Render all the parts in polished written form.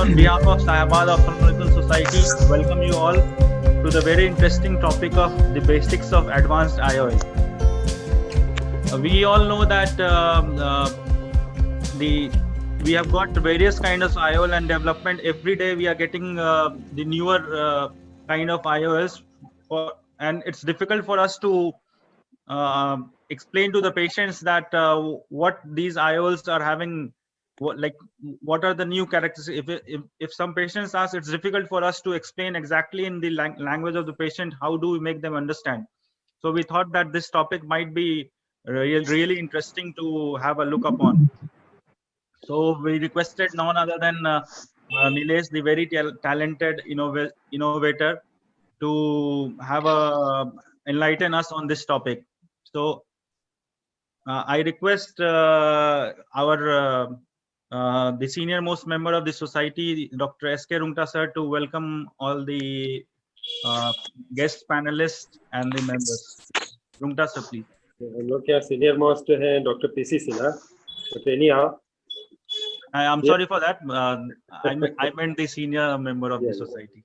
On behalf of Sahabad Ophthalmological Society, welcome you all to the very interesting topic of the basics of advanced IOL. We all know that we have got various kinds of IOL and development. Every day we are getting the newer kind of IOLs, and it's difficult for us to explain to the patients that what these IOLs are having, what are the new characteristics. If some patients ask, it's difficult for us to explain exactly in the language of the patient. How do we make them understand? So we thought that this topic might be really interesting to have a look upon. So we requested none other than Nilesh, the very talented innovator, to have enlighten us on this topic. So I request the senior most member of the society, Dr. S.K. Rungta sir, to welcome all the guest panelists and the members. Rungta sir, please. हम लोग क्या senior most हैं doctor PC Sinha, but anyhow, I'm sorry for that. I meant the senior member of the society.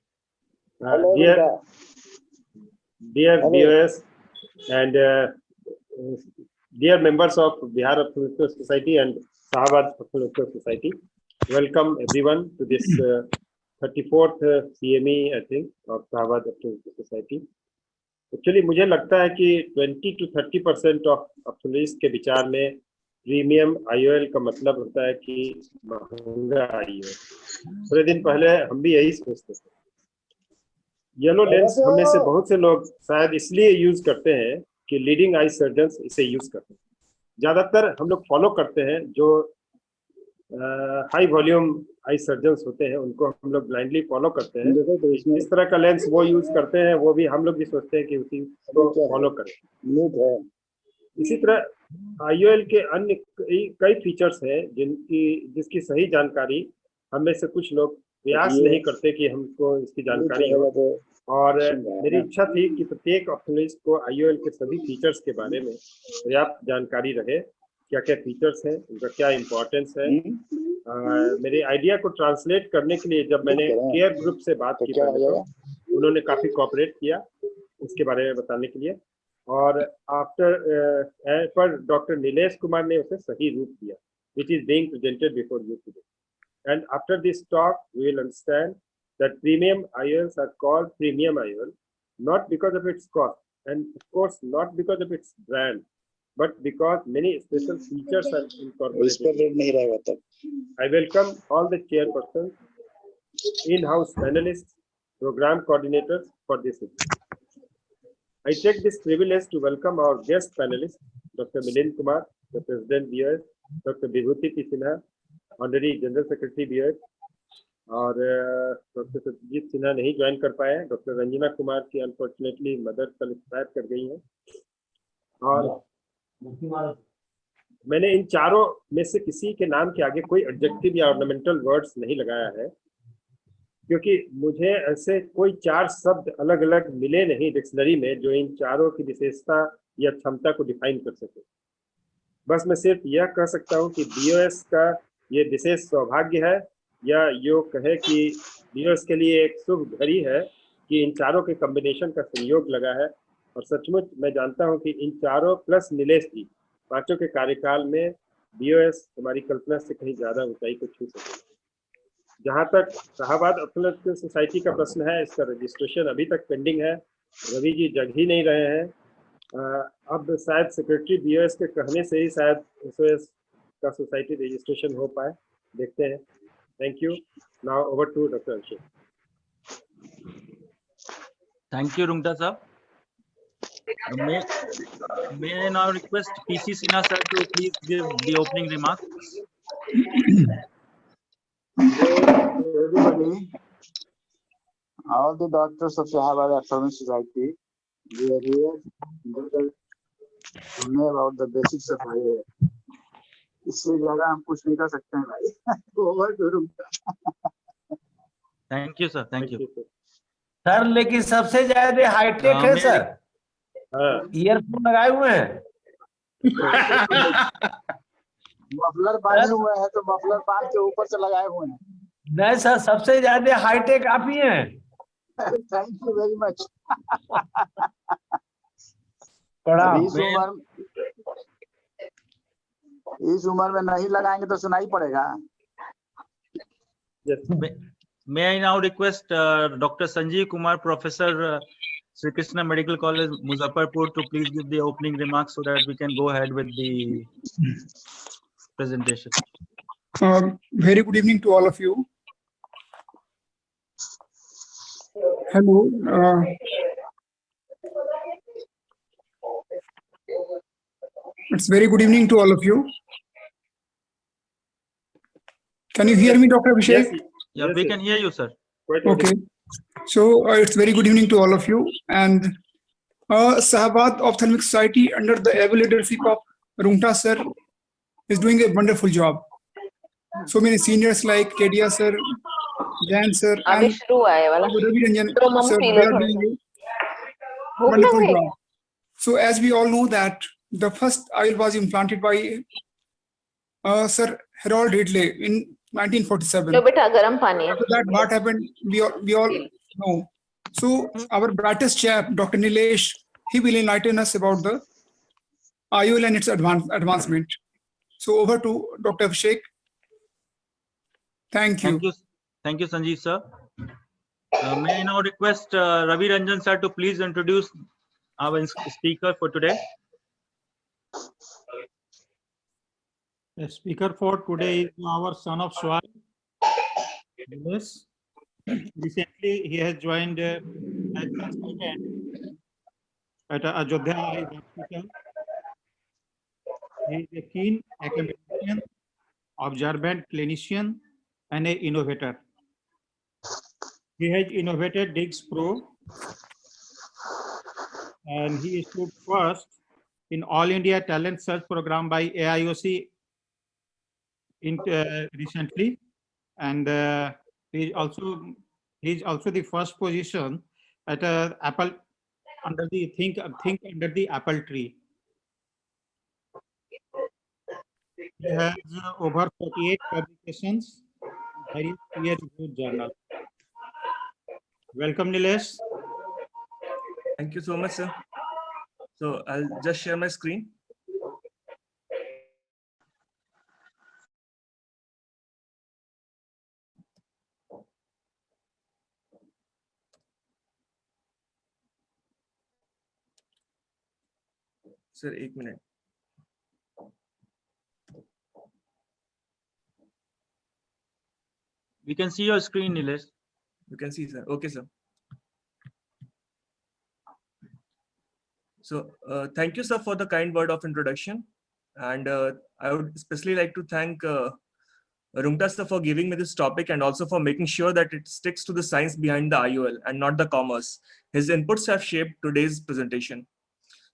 Dear viewers and dear members of Bihar Ophthalmological Society and Sahabad Ophthalmological Society, welcome everyone to this 34th CME, I think, of Sahabad Ophthalmological Society. Actually, मुझे लगता है कि 20 to 30% of ऑप्थोलॉजिस्ट के विचार में premium IOL का मतलब होता है कि महंगा आईओएल। थोड़े दिन पहले हम भी यही सोचते थे। येलो लेंस हमें से बहुत से लोग शायद इसलिए यूज करते हैं कि लीडिंग आई सर्जन्स इसे यूज करते हैं। ज्यादातर हम लोग फॉलो करते हैं जो हाई वॉल्यूम आई सर्जन्स होते हैं, उनको हम लोग ब्लाइंडली फॉलो करते हैं। इस तरह का लेंस वो यूज करते हैं, वो भी हम लोग भी सोचते हैं कि उसी को फॉलो करें। इसी तरह आईओएल के अन्य कई फीचर्स हैं जिसकी सही जानकारी हम में से कुछ लोग प्रयास नहीं करते कि हमको इसकी जानकारी हो, और मेरी इच्छा थी कि प्रत्येक ऑप्थोलॉजिस्ट को आईओएल के सभी फीचर्स के बारे में पर्याप्त जानकारी रहे। क्या क्या फीचर्स हैं, उनका क्या इम्पोर्टेंस है। मेरे आइडिया को ट्रांसलेट करने के लिए जब मैंने केयर ग्रुप से बात की तो उन्होंने काफी कोऑपरेट किया उसके बारे में बताने के लिए, और पर डॉक्टर नीलेश कुमार ने उसे सही रूप दिया, which is being presented before you today. And after this talk, we will understand that premium IOLs are called premium IOL, not because of its cost, and of course not because of its brand, but because many special features are incorporated. I welcome all the chairpersons, in-house panelists, program coordinators for this event. I take this privilege to welcome our guest panelists, Dr. Milind Kumar, the President BOS, Dr. Vibhuti P. Sinha, Honorary General Secretary BOS, और doctor Satyajit Sinha नहीं join कर पाए हैं। Doctor Ranjana Kumar की unfortunately mother कल expire कर गई हैं, और मैंने इन चारों में से किसी के नाम के आगे कोई एडजेक्टिव या ऑर्नामेंटल वर्ड्स नहीं लगाया है, क्योंकि मुझे ऐसे कोई चार शब्द अलग अलग मिले नहीं डिक्शनरी में जो इन चारों की विशेषता या क्षमता को डिफाइन कर सके। बस मैं सिर्फ यह कह सकता हूं कि बीओएस का ये विशेष सौभाग्य है, या यो कहे कि बीओएस के लिए एक शुभ घड़ी है कि इन चारों के कॉम्बिनेशन का संयोग लगा है। और सचमुच मैं जानता हूं कि इन चारों प्लस नीलेश जी पांचों के कार्यकाल में बीओएस हमारी कल्पना से कहीं ज्यादा ऊंचाई को छू सके। जहां तक शाहबाद ऑप्थोलॉजिकल सोसाइटी का प्रश्न है, इसका रजिस्ट्रेशन अभी तक पेंडिंग है। रवि जी जग ही नहीं रहे हैं। अब शायद सेक्रेटरी बीओएस के कहने से ही शायद एसओएस का सोसाइटी रजिस्ट्रेशन हो पाए, देखते हैं। Thank you. Now over to doctor Anshu. Thank you Rungta sir. May I now request PC Sinha sir to please give the opening remarks. Everybody, all the doctors of Sahabad Ophthalmological Society, we are here to know about the basics of IOL. इससे ज्यादा हम कुछ नहीं कर सकते हैं भाई। Over to room. Thank you sir, thank you sir. लेकिन सबसे ज्यादा हाईटेक है सर, ईयरफोन लगाए हुए हैं। मफलर बांधे हुए हैं तो मफलर बांध के ऊपर से लगाए हुए हैं। नहीं सर, सबसे ज्यादा हाईटेक आप ही हैं। Thank you very much. प्रणाम। इस उम्र में नहीं लगाएंगे तो सुनाई पड़ेगा। Yes. May I now request Dr. Sanjeev Kumar, Professor, Sri Krishna Medical College, Muzaffarpur, to please give the opening remarks so that we can go ahead with the presentation. Very good evening to all of you. Hello. It's very good evening to all of you. Can you hear me, Dr. Abhishek? Yes. Yeah, Yes, we yes. can hear you, sir. Quite Okay. audible. So it's very good evening to all of you. And Sahabad Ophthalmic Society, under the able leadership of Rungta sir, is doing a wonderful job. So many seniors like Kedia sir, Jan sir, अभी and शुरू हुआ है वाला Ravi Ranjan तो mummy sir, P they low are थोड़ा doing सा a भूख लग wonderful गई job. So as we all know that the first IOL was implanted by Sir Harold Ridley in 1947. लो बेटा गरम पानी है So that what happened, we all know. So our brightest chap, Dr. Nilesh, he will enlighten us about the IOL and its advancement. So over to Dr. Abhishek. Thank you. Thank you, Sanjeev sir. May I now request Ravi Ranjan sir to please introduce our speaker for today. The speaker for today is our son of Swal. Yes. Recently, he has joined as consultant at Ajodhya Hospital. He is a keen academician, observant clinician, and an innovator. He has innovated DIGS Pro, and he stood first in All India Talent Search Program by AIOC recently, and he is also the first position at Apple under the think under the Apple tree. He has over 48 publications, various peer-reviewed journals. Welcome, Nilesh. Thank you so much, sir. So I'll just share my screen. Sir, 1 minute. We can see your screen, Nilesh. You can see, sir. Okay, sir. So thank you, sir, for the kind word of introduction. And I would especially like to thank Rungta sir for giving me this topic and also for making sure that it sticks to the science behind the IOL and not the commerce. His inputs have shaped today's presentation.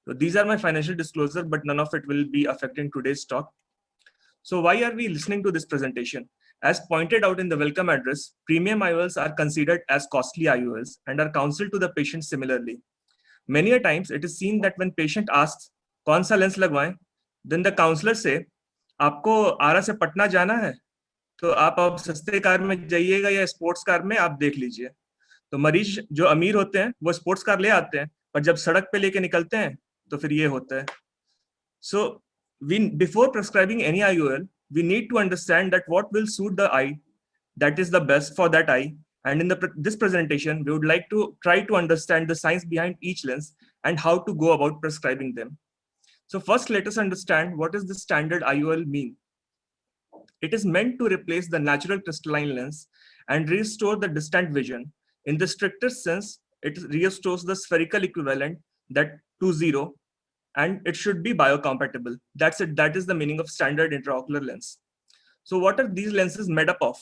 So these are my financial disclosure, but none of it will be affecting today's talk. So why are we listening to this presentation? As pointed out in the welcome address, premium IOLs are considered as costly IOLs and are counseled to the patient similarly. Many a times it is seen that when patient asks, "कौन सा lens लगवाएं?" then the counselor say, "आपको आरा से पटना जाना है, तो आप अब सस्ते कार में जाइएगा या स्पोर्ट्स कार में आप देख लीजिए." तो मरीज जो अमीर होते हैं वो स्पोर्ट्स कार ले आते हैं, पर जब सड़क पे लेके निकलते हैं तो फिर ये होता है. So before prescribing any IOL, we need to understand that what will suit the eye, that is the best for that eye. And in this presentation, we would like to try to understand the science behind each lens and how to go about prescribing them. So first, let us understand what does the standard IOL mean. It is meant to replace the natural crystalline lens and restore the distant vision. In the strictest sense, it restores the spherical equivalent, that 2-0, and it should be biocompatible. That's it. That is the meaning of standard intraocular lens. So what are these lenses made up of?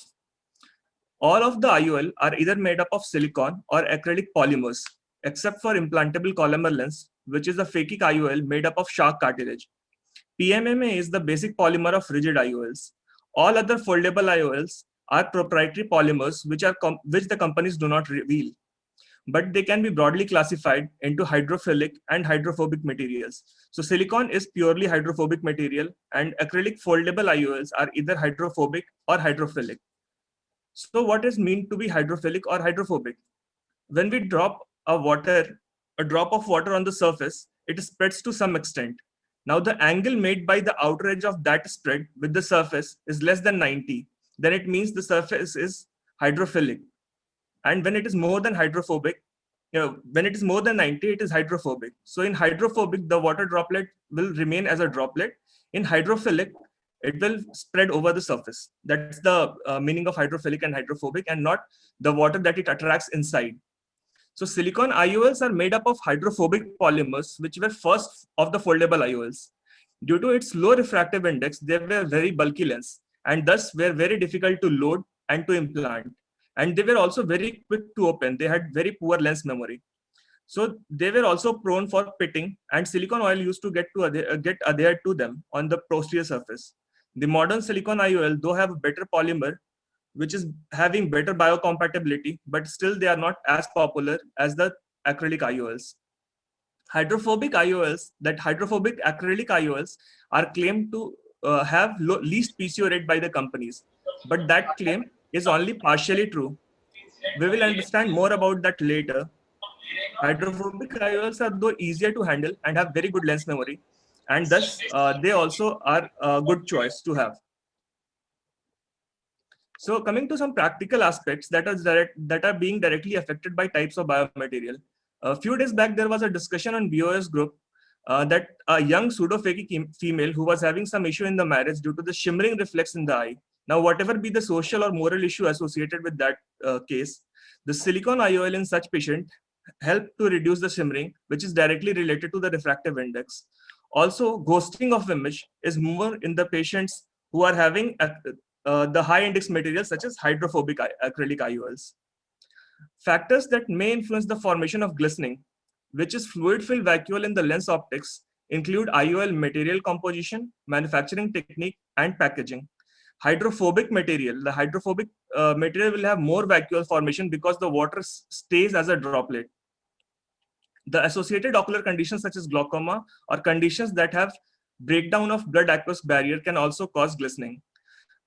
All of the IOL are either made up of silicon or acrylic polymers, except for implantable Collamer lens, which is a phakic IOL made up of shark cartilage. PMMA is the basic polymer of rigid IOLs. All other foldable IOLs are proprietary polymers, which the companies do not reveal, but they can be broadly classified into hydrophilic and hydrophobic materials. So silicon is purely hydrophobic material, and acrylic foldable IOLs are either hydrophobic or hydrophilic. So what is mean to be hydrophilic or hydrophobic? When we drop a drop of water on the surface, it spreads to some extent. Now the angle made by the outer edge of that spread with the surface is less than 90. Then it means the surface is hydrophilic. And when it is more than hydrophobic, when it is more than 90, it is hydrophobic. So in hydrophobic, the water droplet will remain as a droplet. In hydrophilic, it will spread over the surface. That's the meaning of hydrophilic and hydrophobic, and not the water that it attracts inside. So silicon IOLs are made up of hydrophobic polymers, which were first of the foldable IOLs. Due to its low refractive index, they were very bulky lens and thus were very difficult to load and to implant. And they were also very quick to open. They had very poor lens memory. So they were also prone for pitting, and silicon oil used to get adhered to them on the posterior surface. The modern silicon IOL, though have a better polymer, which is having better biocompatibility, but still they are not as popular as the acrylic IOLs. Hydrophobic IOLs, that hydrophobic acrylic IOLs are claimed to have least PCO rate by the companies, but that claim is only partially true. We will understand more about that later. Hydrophobic IOLs are though easier to handle and have very good lens memory, and thus they also are a good choice to have. So coming to some practical aspects that are being directly affected by types of biomaterial. A few days back, there was a discussion on BOS group that a young pseudo-phakic female who was having some issue in the marriage due to the shimmering reflex in the eye. Now, whatever be the social or moral issue associated with that case, the silicone IOL in such patient helped to reduce the shimmering, which is directly related to the refractive index. Also, ghosting of image is more in the patients who are having the high index materials such as hydrophobic acrylic IOLs. Factors that may influence the formation of glistening, which is fluid-filled vacuole in the lens optics, include IOL material composition, manufacturing technique, and packaging. Hydrophobic material, the hydrophobic material will have more vacuole formation because the water stays as a droplet. The associated ocular conditions such as glaucoma or conditions that have breakdown of blood aqueous barrier can also cause glistening.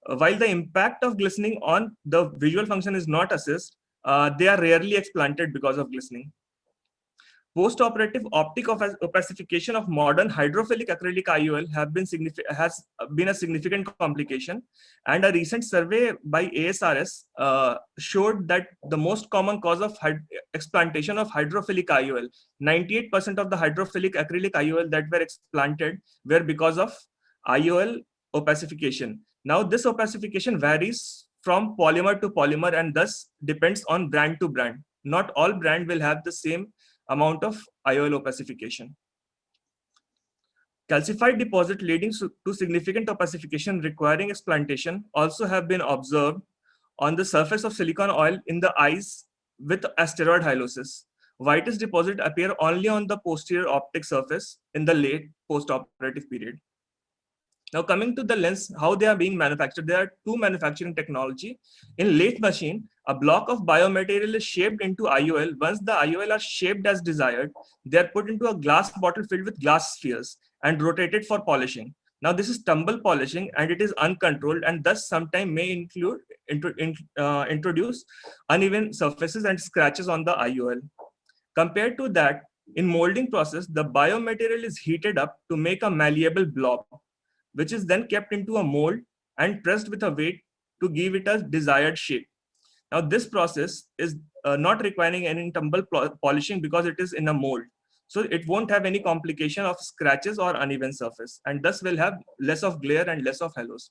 While the impact of glistening on the visual function is not assessed, they are rarely explanted because of glistening. Post-operative optic opacification of modern hydrophilic acrylic IOL has been a significant complication, and a recent survey by ASRS showed that the most common cause of explantation of hydrophilic IOL, 98% of the hydrophilic acrylic IOL that were explanted were because of IOL opacification. Now, this opacification varies from polymer to polymer and thus depends on brand to brand. Not all brand will have the same amount of IOL opacification. Calcified deposit leading to significant opacification requiring explantation also have been observed on the surface of silicone oil in the eyes with asteroid hyalosis. Whitish deposit appear only on the posterior optic surface in the late post-operative period. Now coming to the lens, how they are being manufactured, there are two manufacturing technology. In lathe machine, a block of biomaterial is shaped into IOL. Once the IOL are shaped as desired, they are put into a glass bottle filled with glass spheres and rotated for polishing. Now this is tumble polishing and it is uncontrolled and thus sometimes may introduce uneven surfaces and scratches on the IOL. Compared to that, in molding process, the biomaterial is heated up to make a malleable blob, which is then kept into a mold and pressed with a weight to give it a desired shape. Now, this process is not requiring any tumble polishing because it is in a mold. So it won't have any complication of scratches or uneven surface, and thus will have less of glare and less of halos.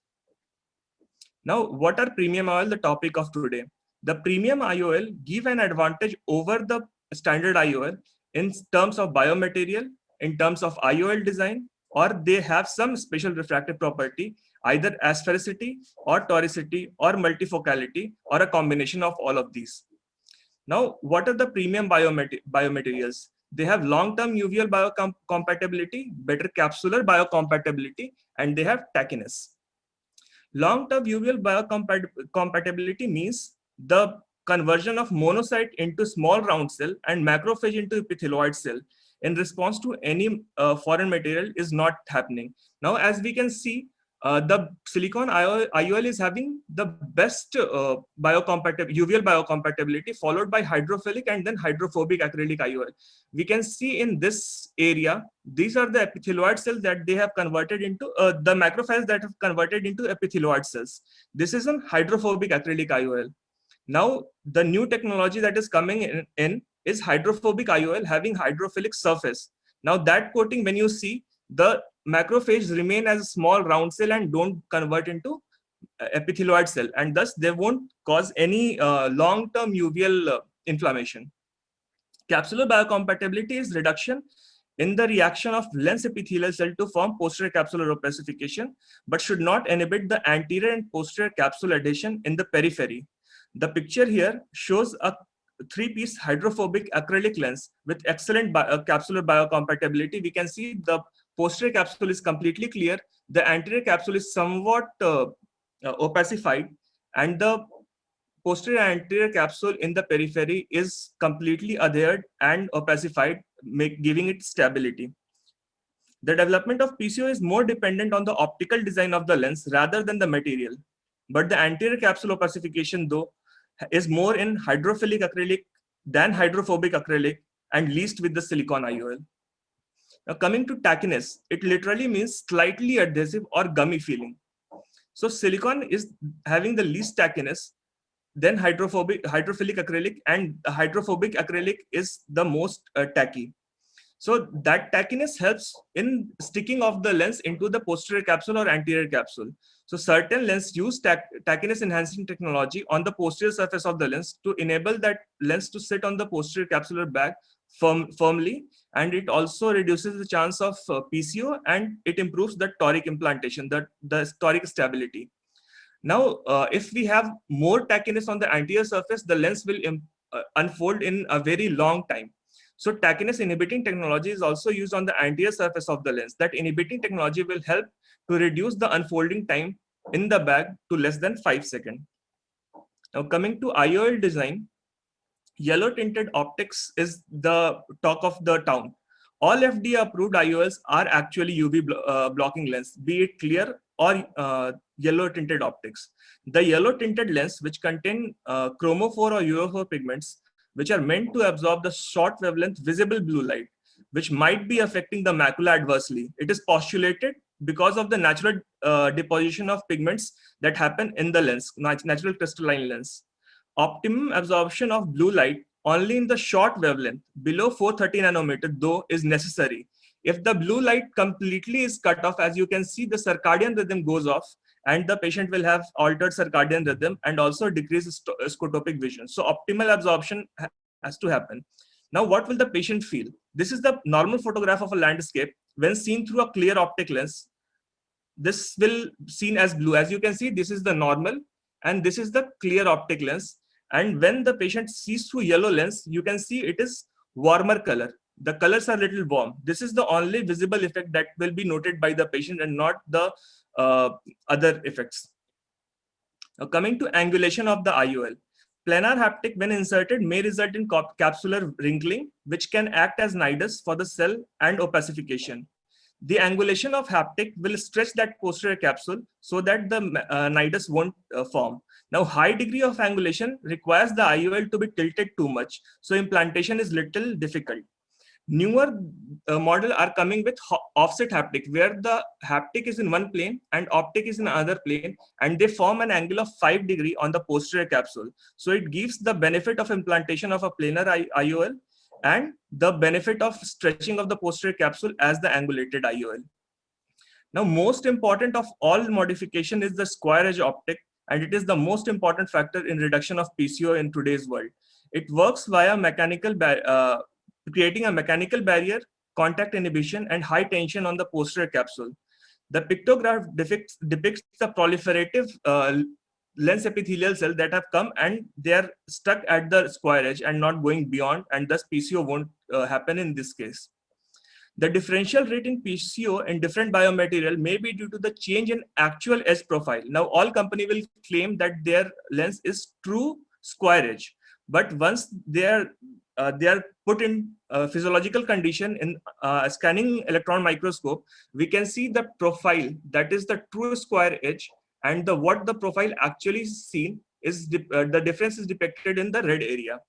Now, what are premium IOL, the topic of today? The premium IOL give an advantage over the standard IOL in terms of biomaterial, in terms of IOL design, or they have some special refractive property, either asphericity or toricity or multifocality or a combination of all of these. Now, what are the premium biomaterials? They have long-term uveal biocompatibility, better capsular biocompatibility, and they have tackiness. Long-term uveal biocompatibility means the conversion of monocyte into small round cell and macrophage into epithelioid cell in response to any foreign material is not happening. Now, as we can see, The silicon IOL is having the best UVL biocompatibility, followed by hydrophilic and then hydrophobic acrylic IOL. We can see in this area, these are the epithelioid cells that they have converted into, the macrophages that have converted into epithelioid cells. This is a hydrophobic acrylic IOL. Now, the new technology that is coming in is hydrophobic IOL having hydrophilic surface. Now that coating, when you see, the macrophages remain as a small round cell and don't convert into epithelioid cell, and thus they won't cause any long-term uveal inflammation. Capsular biocompatibility is reduction in the reaction of lens epithelial cell to form posterior capsular opacification, but should not inhibit the anterior and posterior capsule adhesion in the periphery. The picture here shows a 3-piece hydrophobic acrylic lens with excellent capsular biocompatibility. We can see the posterior capsule is completely clear, the anterior capsule is somewhat opacified, and the posterior and anterior capsule in the periphery is completely adhered and opacified, giving it stability. The development of PCO is more dependent on the optical design of the lens rather than the material. But the anterior capsule opacification, though, is more in hydrophilic acrylic than hydrophobic acrylic, and least with the silicon IOL. Now, coming to tackiness, it literally means slightly adhesive or gummy feeling. So silicon is having the least tackiness, then hydrophilic acrylic, and hydrophobic acrylic is the most tacky. So that tackiness helps in sticking of the lens into the posterior capsule or anterior capsule. So certain lenses use tackiness enhancing technology on the posterior surface of the lens to enable that lens to sit on the posterior capsular bag firmly, and it also reduces the chance of PCO, and it improves the toric implantation, the toric stability. Now, if we have more tackiness on the anterior surface, the lens will unfold in a very long time. So tackiness inhibiting technology is also used on the anterior surface of the lens. That inhibiting technology will help to reduce the unfolding time in the bag to less than 5 seconds. Now, coming to IOL design, yellow tinted optics is the talk of the town. All FDA approved IOLs are actually UV blocking lens, be it clear or yellow tinted optics. The yellow tinted lens, which contain chromophore or UV4 pigments, which are meant to absorb the short wavelength visible blue light, which might be affecting the macula adversely. It is postulated because of the natural deposition of pigments that happen in the lens, natural crystalline lens. Optimum absorption of blue light only in the short wavelength below 430 nanometer though is necessary. If the blue light completely is cut off, as you can see, the circadian rhythm goes off and the patient will have altered circadian rhythm and also decreased scotopic vision. So optimal absorption has to happen. Now, what will the patient feel? This is the normal photograph of a landscape. When seen through a clear optic lens, this will seen as blue. As you can see, this is the normal and this is the clear optic lens. And when the patient sees through yellow lens, you can see it is warmer color. The colors are little warm. This is the only visible effect that will be noted by the patient and not the other effects. Now, coming to angulation of the IOL. Planar haptic when inserted may result in capsular wrinkling, which can act as nidus for the cell and opacification. The angulation of haptic will stretch that posterior capsule so that the nidus won't form. Now, high degree of angulation requires the IOL to be tilted too much, so implantation is little difficult. Newer model are coming with offset haptic, where the haptic is in one plane and optic is in another plane, and they form an angle of 5 degrees on the posterior capsule. So it gives the benefit of implantation of a planar IOL and the benefit of stretching of the posterior capsule as the angulated IOL. Now, most important of all modification is the square edge optic, and it is the most important factor in reduction of PCO in today's world. It works via creating a mechanical barrier, contact inhibition, and high tension on the posterior capsule. The pictograph depicts the proliferative lens epithelial cell that have come and they are stuck at the square edge and not going beyond, and thus PCO won't happen in this case. The differential rate in PCO in different biomaterial may be due to the change in actual edge profile. Now, all company will claim that their lens is true square edge, but once their they are put in physiological condition in scanning electron microscope, we can see the profile, that is the true square edge, and what the profile actually seen is the difference is depicted in the red area.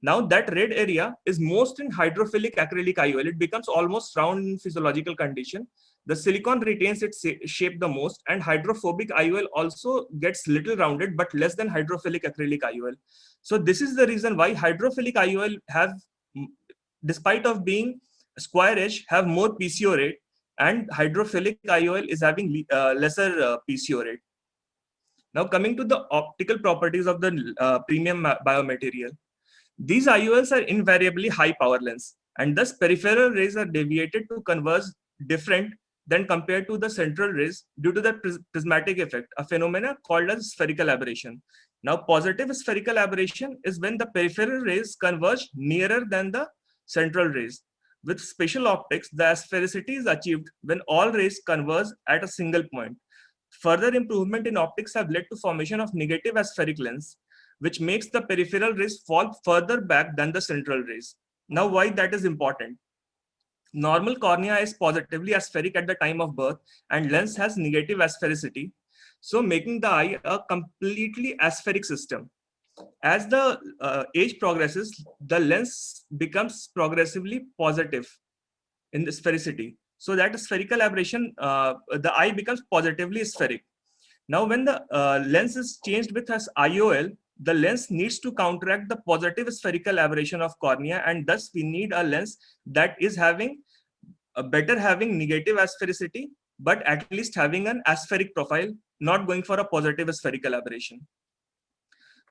Now that red area is most in hydrophilic acrylic IOL. It becomes almost round in physiological condition. The silicon retains its shape the most, and hydrophobic IOL also gets little rounded but less than hydrophilic acrylic IOL. So this is the reason why hydrophilic IOL have, despite of being square edge, have more PCO rate, and hydrophilic IOL is having lesser PCO rate. Now coming to the optical properties of the premium biomaterial. These IOLs are invariably high power lens, and thus peripheral rays are deviated to converge different than compared to the central rays due to the prismatic effect, a phenomena called as spherical aberration. Now positive spherical aberration is when the peripheral rays converge nearer than the central rays. With special optics, the asphericity is achieved when all rays converge at a single point. Further improvement in optics have led to formation of negative aspheric lens, which makes the peripheral rays fall further back than the central rays. Now, why that is important? Normal cornea is positively aspheric at the time of birth, and lens has negative asphericity, so making the eye a completely aspheric system. As the age progresses, the lens becomes progressively positive in the sphericity, so that spherical aberration, the eye becomes positively spheric. Now, when the lens is changed with as IOL, the lens needs to counteract the positive spherical aberration of cornea, and thus we need a lens that is having having negative asphericity, but at least having an aspheric profile, not going for a positive spherical aberration.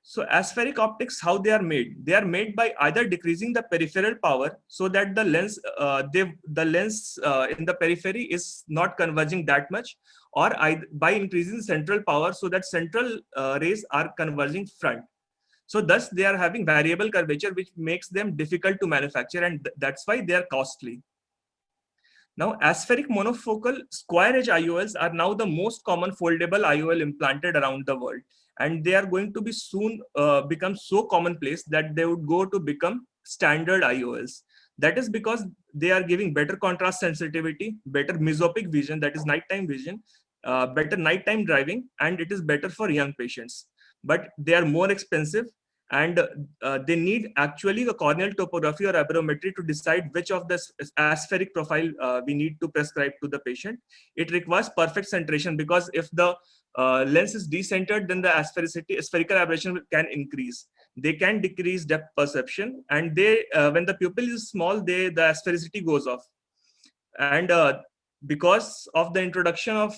So aspheric optics, how they are made? They are made by either decreasing the peripheral power so that the lens, in the periphery is not converging that much, or by increasing central power so that central rays are converging front. So thus they are having variable curvature, which makes them difficult to manufacture, and that's why they are costly. Now, aspheric monofocal square edge IOLs are now the most common foldable IOL implanted around the world, and they are going to be soon become so commonplace that they would go to become standard IOLs. That is because they are giving better contrast sensitivity, better mesopic vision, that is nighttime vision, better nighttime driving, and it is better for young patients. But they are more expensive, and they need actually a corneal topography or aberrometry to decide which of the aspheric profile we need to prescribe to the patient. It requires perfect centration, because if the lens is decentered, then the spherical aberration can increase. They can decrease depth perception, and they when the pupil is small, the asphericity goes off. And because of the introduction of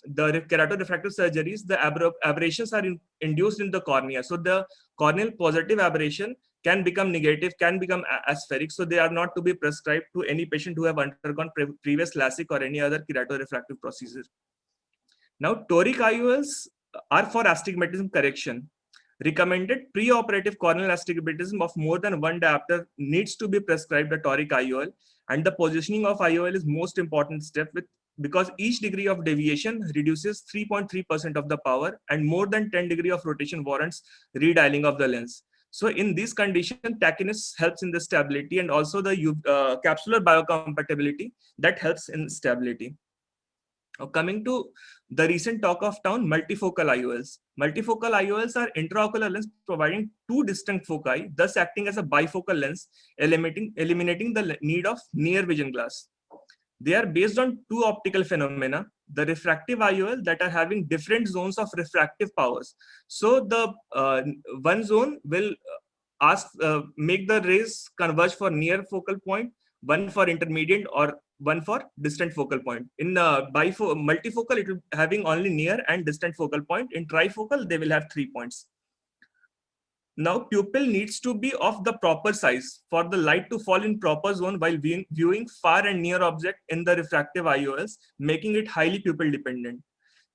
the keratorefractive surgeries, the aberrations are induced in the cornea. So the corneal positive aberration can become negative, can become aspheric. So they are not to be prescribed to any patient who have undergone previous LASIK or any other keratorefractive procedure. Now, toric IOLs are for astigmatism correction. Recommended pre-operative corneal astigmatism of more than one diopter needs to be prescribed a toric IOL, and the positioning of IOL is most important step, because each degree of deviation reduces 3.3% of the power, and more than 10 degree of rotation warrants redialing of the lens. So in this condition, tachiness helps in the stability, and also the capsular biocompatibility that helps in stability. Now, coming to the recent talk of town, multifocal IOLs. Multifocal IOLs are intraocular lens providing two distinct foci, thus acting as a bifocal lens, eliminating the need of near vision glass. They are based on two optical phenomena, the refractive IOL that are having different zones of refractive powers. So the one zone will make the rays converge for near focal point, one for intermediate, or one for distant focal point. In multifocal, it will having only near and distant focal point. In trifocal, they will have 3 points. Now, pupil needs to be of the proper size for the light to fall in proper zone while viewing far and near object in the refractive IOLs, making it highly pupil dependent.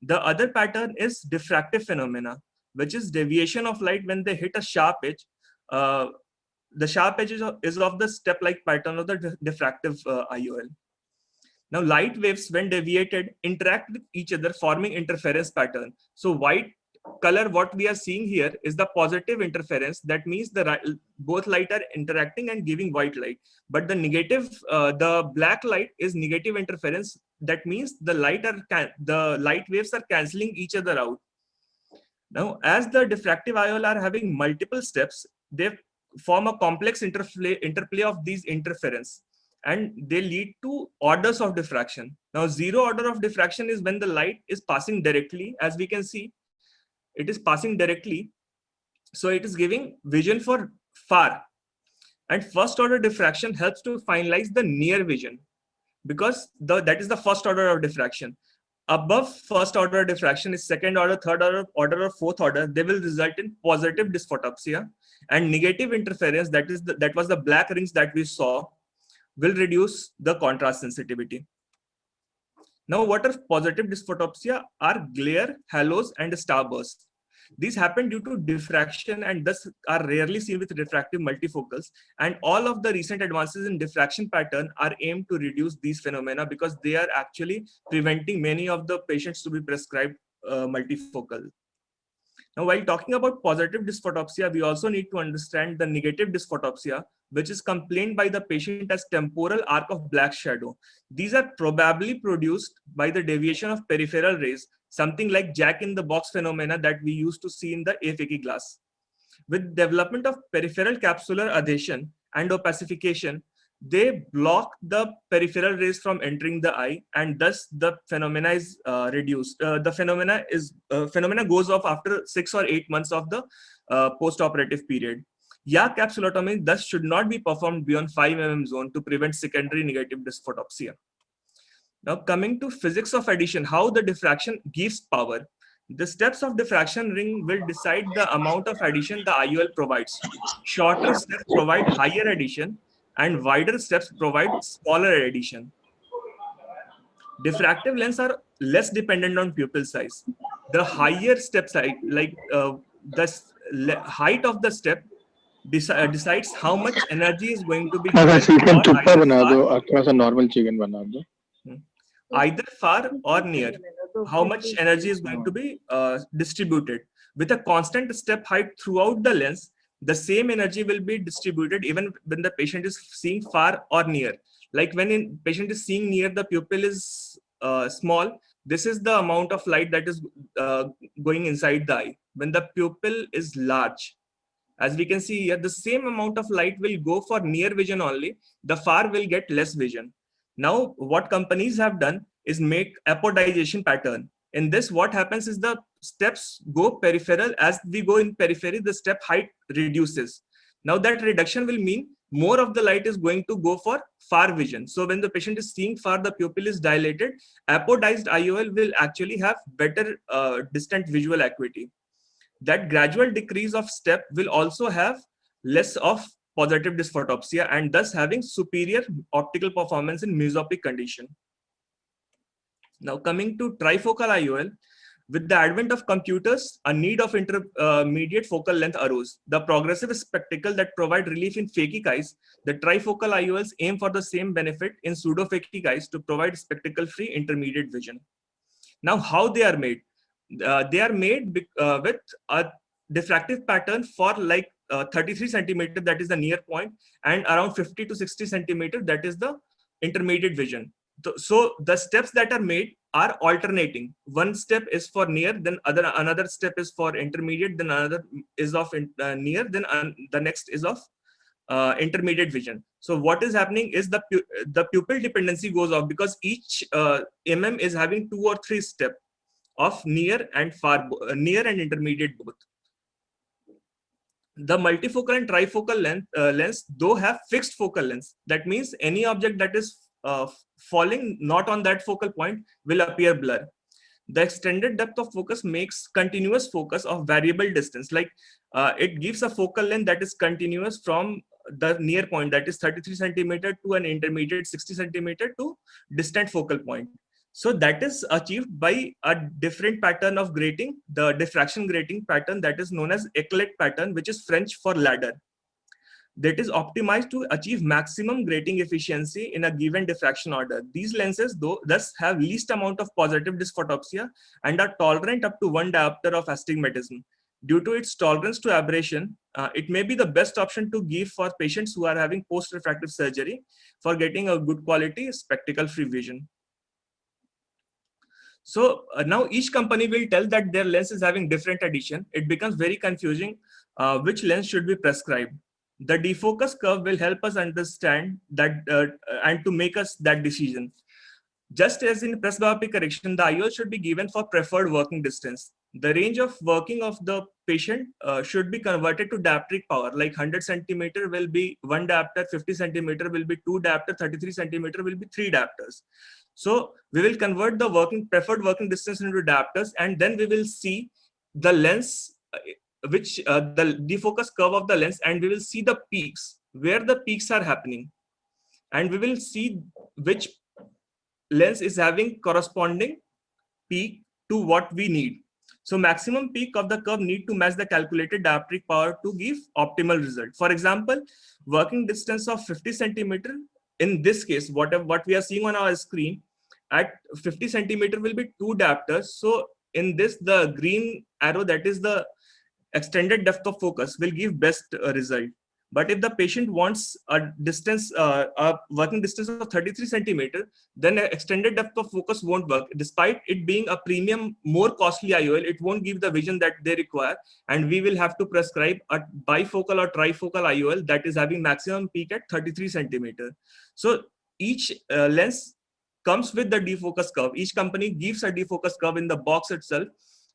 The other pattern is diffractive phenomena, which is deviation of light when they hit a sharp edge. The sharp edge is of the step-like pattern of the diffractive IOL. Now, light waves, when deviated, interact with each other, forming interference pattern. So white color what we are seeing here is the positive interference. That means both light are interacting and giving white light. But the negative, the black light is negative interference. That means the light waves are cancelling each other out. Now, as the diffractive IOL are having multiple steps, they form a complex interplay of these interference, and they lead to orders of diffraction. Now, zero order of diffraction is when the light is passing directly. As we can see, it is passing directly, so it is giving vision for far. And first order diffraction helps to finalize the near vision, because that is the first order of diffraction. Above first order diffraction is second order, third order, or fourth order. They will result in positive dysphotopsia, and negative interference, that was the black rings that we saw, will reduce the contrast sensitivity. Now, what are positive dysphotopsia? Are glare, halos, and starburst. These happen due to diffraction and thus are rarely seen with refractive multifocals. And all of the recent advances in diffraction pattern are aimed to reduce these phenomena, because they are actually preventing many of the patients to be prescribed multifocal. Now, while talking about positive dysphotopsia, we also need to understand the negative dysphotopsia, which is complained by the patient as temporal arc of black shadow. These are probably produced by the deviation of peripheral rays, something like jack-in-the-box phenomena that we used to see in the aphakic glass. With development of peripheral capsular adhesion and opacification, they block the peripheral rays from entering the eye, and thus the phenomena is reduced. The phenomena goes off after 6 or 8 months of the post-operative period. YAG capsulotomy thus should not be performed beyond 5 mm zone to prevent secondary negative dysphotopsia. Now, coming to physics of addition, how the diffraction gives power. The steps of diffraction ring will decide the amount of addition the IOL provides. Shorter steps provide higher addition, and wider steps provide smaller addition. Diffractive lenses are less dependent on pupil size. The higher step size, like the height of the step, decides how much energy is going to be given, either far or near, how much energy is going to be distributed. With a constant step height throughout the lens, the same energy will be distributed even when the patient is seeing far or near. Like when a patient is seeing near, the pupil is small. This is the amount of light that is going inside the eye. When the pupil is large, as we can see here, the same amount of light will go for near vision only. The far will get less vision. Now, what companies have done is make apodization pattern. In this, what happens is the steps go peripheral. As we go in periphery, the step height reduces. Now, that reduction will mean more of the light is going to go for far vision. So when the patient is seeing far, the pupil is dilated. Apodized IOL will actually have better distant visual acuity. That gradual decrease of step will also have less of positive dysphotopsia, and thus having superior optical performance in myopic condition. Now, coming to trifocal IOL, with the advent of computers, a need of intermediate focal length arose. The progressive spectacle that provide relief in phakic eyes, the trifocal IOLs aim for the same benefit in pseudophakic eyes to provide spectacle-free intermediate vision. Now, how they are made? They are made with a diffractive pattern for like 33 centimeter, that is the near point, and around 50 to 60 centimeter, that is the intermediate vision. So the steps that are made are alternating. One step is for near, then another step is for intermediate, then another is of near, then the next is of intermediate vision. So what is happening is the pupil dependency goes off, because each MM is having 2 or 3 steps of near and far, near and intermediate both. The multifocal and trifocal lens though have fixed focal length. That means any object that is falling not on that focal point will appear blur. The extended depth of focus makes continuous focus of variable distance. Like it gives a focal length that is continuous from the near point, that is 33 centimeter, to an intermediate 60 centimeter to distant focal point. So that is achieved by a different pattern of grating, the diffraction grating pattern that is known as éclat pattern, which is French for ladder. that is optimized to achieve maximum grating efficiency in a given diffraction order. These lenses thus have least amount of positive dysphotopsia and are tolerant up to 1 diopter of astigmatism. Due to its tolerance to aberration, it may be the best option to give for patients who are having post-refractive surgery for getting a good quality spectacle-free vision. So now each company will tell that their lens is having different addition. It becomes very confusing which lens should be prescribed. The defocus curve will help us understand that and to make us that decision. Just as in presbyopic correction, the IOL should be given for preferred working distance. The range of working of the patient should be converted to dioptric power, like 100 centimeter will be 1 diopter, 50 centimeter will be 2 diopter, 33 centimeter will be 3 diopters. So we will convert the preferred working distance into diopters, and then we will see the lens, the defocus curve of the lens, and we will see the peaks, where the peaks are happening. And we will see which lens is having corresponding peak to what we need. So maximum peak of the curve need to match the calculated dioptric power to give optimal result. For example, working distance of 50 centimeter, in this case, what we are seeing on our screen, at 50 centimeter will be 2 diopters. So in this, the green arrow, that is the extended depth of focus, will give best result. But if the patient wants a distance, a working distance of 33 centimeter, then extended depth of focus won't work. Despite it being a premium, more costly IOL, it won't give the vision that they require. And we will have to prescribe a bifocal or trifocal IOL that is having maximum peak at 33 centimeter. So each lens comes with the defocus curve. Each company gives a defocus curve in the box itself.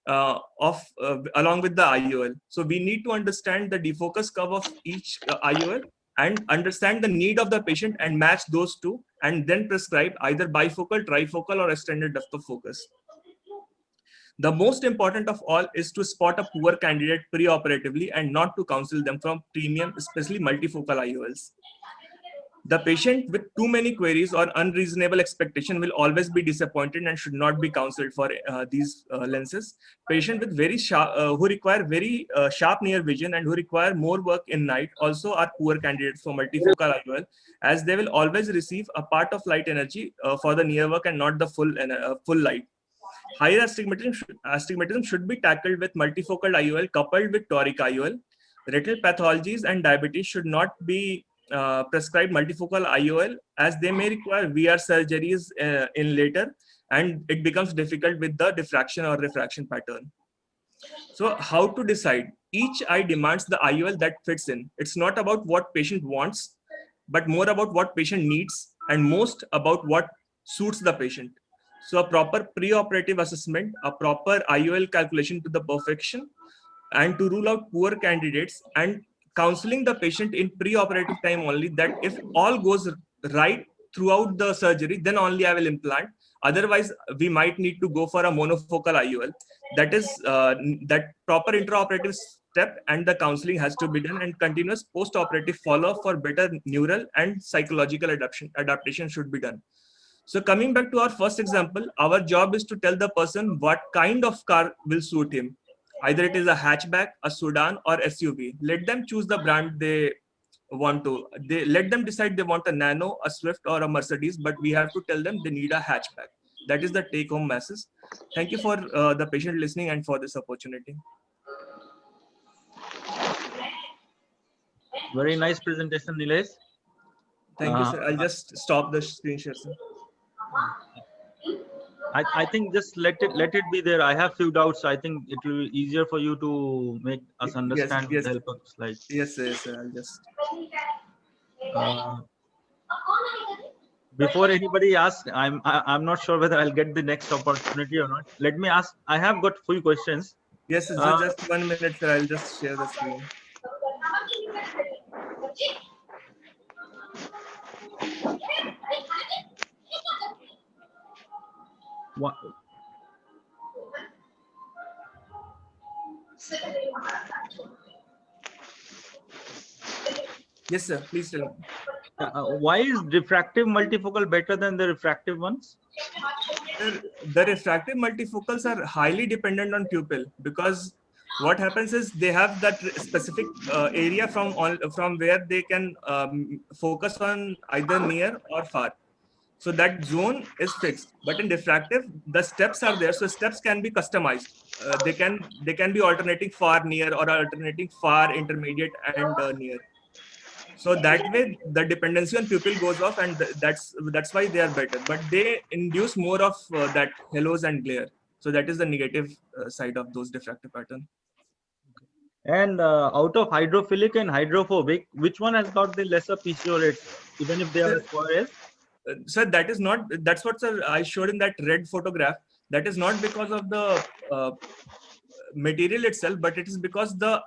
Along with the IOL. So we need to understand the defocus curve of each IOL and understand the need of the patient and match those two, and then prescribe either bifocal, trifocal, or extended depth of focus. The most important of all is to spot a poor candidate pre-operatively and not to counsel them from premium, especially multifocal IOLs. The patient with too many queries or unreasonable expectation will always be disappointed and should not be counseled for these lenses. Patient with very sharp, who require very sharp near vision and who require more work in night also are poor candidates for multifocal IOL, as they will always receive a part of light energy for the near work and not the full light. Higher astigmatism should be tackled with multifocal IOL coupled with toric IOL. Retinal pathologies and diabetes should not be prescribed multifocal IOL, as they may require VR surgeries in later, and it becomes difficult with the diffraction or refraction pattern. So how to decide? Each eye demands the IOL that fits in. It's not about what patient wants, but more about what patient needs, and most about what suits the patient. So a proper pre-operative assessment, a proper IOL calculation to the perfection, and to rule out poor candidates, and counseling the patient in pre-operative time only, that if all goes right throughout the surgery, then only I will implant. Otherwise, we might need to go for a monofocal IOL. That is that proper intraoperative step, and the counseling has to be done, and continuous post-operative follow-up for better neural and psychological adaptation should be done. So coming back to our first example, our job is to tell the person what kind of car will suit him. Either it is a hatchback, a sedan, or SUV. Let them choose the brand they want to. Let them decide they want a Nano, a Swift, or a Mercedes, but we have to tell them they need a hatchback. That is the take-home message. Thank you for the patient listening and for this opportunity. Very nice presentation, Nilesh. Thank you, sir. I'll just stop the screen share, sir. I think just let it be there. I have few doubts. I think it will be easier for you to make us understand with the help of slides. Yes, sir. I'll just. Before anybody asks, I'm not sure whether I'll get the next opportunity or not. Let me ask. I have got few questions. Yes, sir. Just 1 minute, sir. I'll just share the screen. What? Yes, sir. Please tell me. Why is diffractive multifocal better than the refractive ones? The refractive multifocals are highly dependent on pupil, because what happens is they have that specific area from where they can focus on either near or far. So that zone is fixed. But in diffractive, the steps are there. So steps can be customized. They can be alternating far, near, or alternating far, intermediate, and near. So that way the dependency on pupil goes off, and that's why they are better. But they induce more of that halos and glare. So that is the negative side of those diffractive pattern. And out of hydrophilic and hydrophobic, which one has got the lesser PCO rates, even if they are squares? Sir, that is not, that's what, sir, I showed in that red photograph. That is not because of the material itself, but it is because the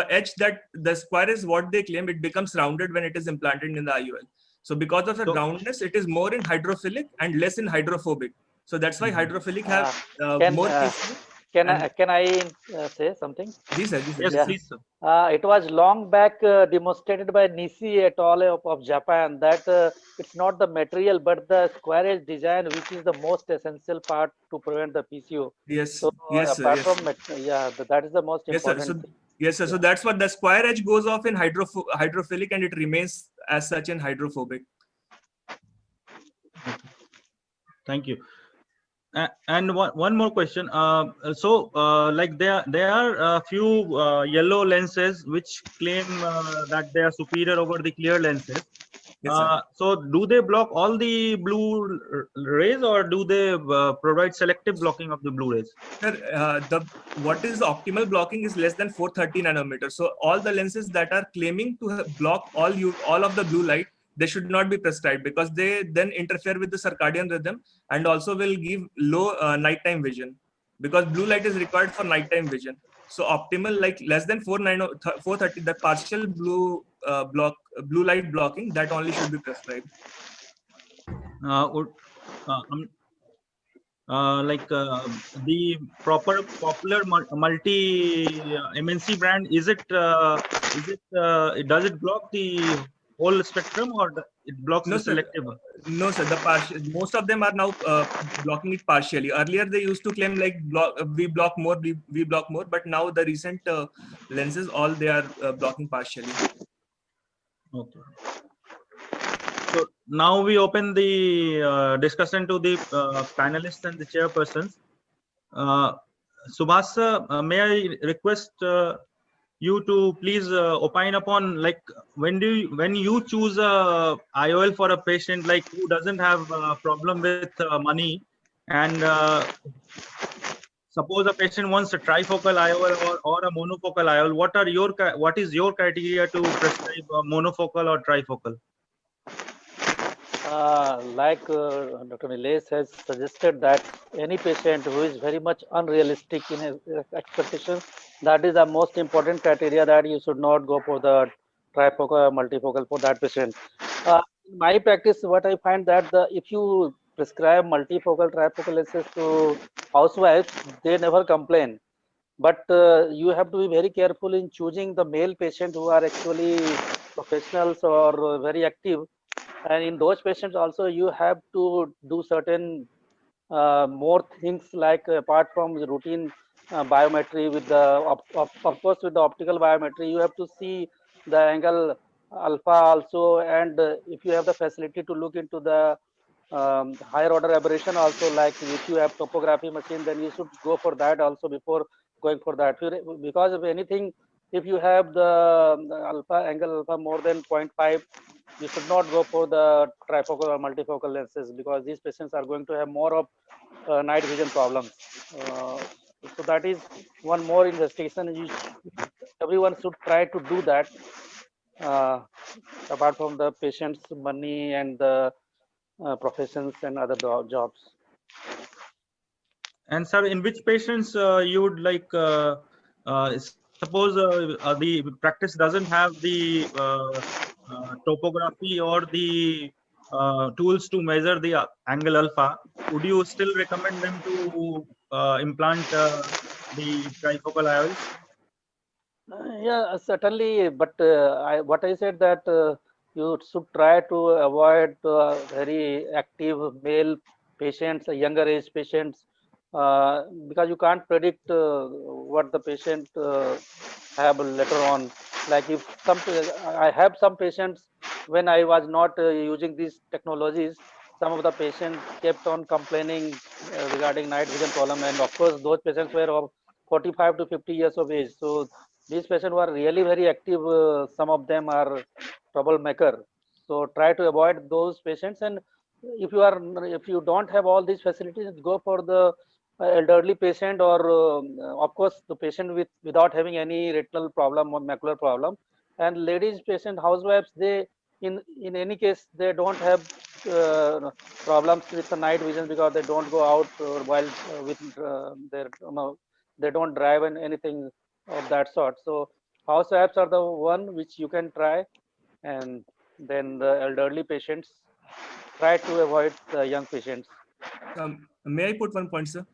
edge that the square is what they claim, it becomes rounded when it is implanted in the IOL. So because of the roundness, it is more in hydrophilic and less in hydrophobic. So that's why hydrophilic have more PCO. Can I say something? Yes, sir. Yes, please, sir. It was long back demonstrated by Nisi et al. Of Japan that it's not the material but the square edge design which is the most essential part to prevent the PCO. Yes. So Yes, apart sir, from that is the most important thing. Yes, sir. So that's what the square edge goes off in hydrophilic and it remains as such in hydrophobic. Thank you. And one more question. Like there are a few yellow lenses which claim that they are superior over the clear lenses. Yes, so do they block all the blue rays, or do they provide selective blocking of the blue rays? Sir, what is optimal blocking is less than 430 nanometers. So all the lenses that are claiming to block all of the blue light, they should not be prescribed because they then interfere with the circadian rhythm and also will give low nighttime vision, because blue light is required for nighttime vision. So optimal, like less than 430, the partial blue blue light blocking, that only should be prescribed. The popular multi MNC brand, does it block the whole spectrum, or it blocks the selective? No, sir. Most of them are now blocking it partially. Earlier, they used to claim like we block more, but now the recent lenses, all they are blocking partially. Okay. So now we open the discussion to the panelists and the chairpersons. Subhas, may I request you to please opine upon, like, when you choose a IOL for a patient like who doesn't have a problem with money, and suppose a patient wants a trifocal IOL or a monofocal IOL, what is your criteria to prescribe a monofocal or trifocal? Like Dr. Nilesh has suggested, that any patient who is very much unrealistic in his expectations, that is the most important criteria, that you should not go for the trifocal or multifocal for that patient. In my practice, what I find that if you prescribe multifocal, trifocal lenses to housewives, they never complain. But you have to be very careful in choosing the male patient who are actually professionals or very active. And in those patients also, you have to do certain more things, like apart from the routine biometry with the of course with the optical biometry, you have to see the angle alpha also, and if you have the facility to look into the higher order aberration also, like if you have topography machine, then you should go for that also before going for that. Because of anything, if you have the alpha angle alpha more than 0.5, you should not go for the trifocal or multifocal lenses, because these patients are going to have more of night vision problems. So that is one more investigation. Everyone should try to do that, apart from the patient's money and the professions and other jobs. And sir, in which patients you would like, suppose the practice doesn't have the topography or the tools to measure the angle alpha, would you still recommend them to implant the trifocal IOLs? Yeah, certainly. But what I said, that you should try to avoid very active male patients, younger age patients, because you can't predict what the patient have later on. Like if I have some patients, when I was not using these technologies, some of the patients kept on complaining regarding night vision problem, and of course those patients were of 45 to 50 years of age. So these patients were really very active. Some of them are troublemaker. So try to avoid those patients, and if you don't have all these facilities, go for the elderly patient, or of course the patient without having any retinal problem or macular problem. And ladies patient, housewives, they in any case they don't have problems with the night vision because they don't go out while with their they don't drive and anything of that sort. So housewives are the one which you can try, and then the elderly patients, try to avoid the young patients. May I put one point, sir?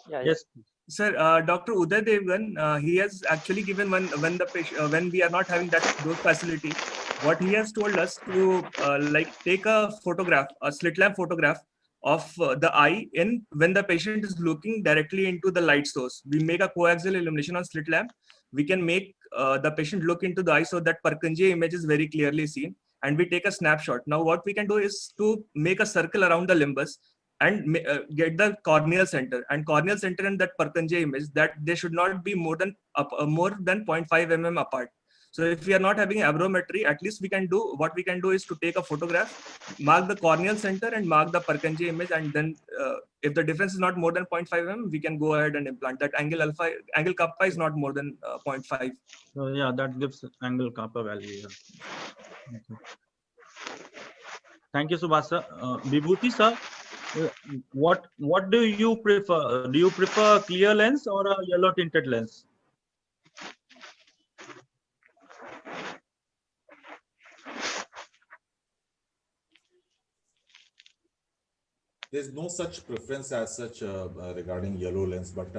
Yeah, Yes. Sir, Dr. Uday Devgan, he has actually given when the patient, when we are not having those facility, what he has told us to like take a photograph, a slit lamp photograph of the eye in when the patient is looking directly into the light source. We make a coaxial illumination on slit lamp. We can make the patient look into the eye so that Purkinje image is very clearly seen, and we take a snapshot. Now what we can do is to make a circle around the limbus and get the corneal center, and corneal center and that Purkinje image, that they should not be more than 0.5 mm apart. So if we are not having abrometry, at least we can do what we can do is to take a photograph, mark the corneal center and mark the Purkinje image, and then if the difference is not more than 0.5 mm, we can go ahead and implant. That angle kappa is not more than 0.5. So yeah, that gives angle kappa value. Yeah. Okay. Thank you, Subhash sir. Vibhuti sir, what do you prefer? Do you prefer clear lens or a yellow tinted lens? There's no such preference as such regarding yellow lens, but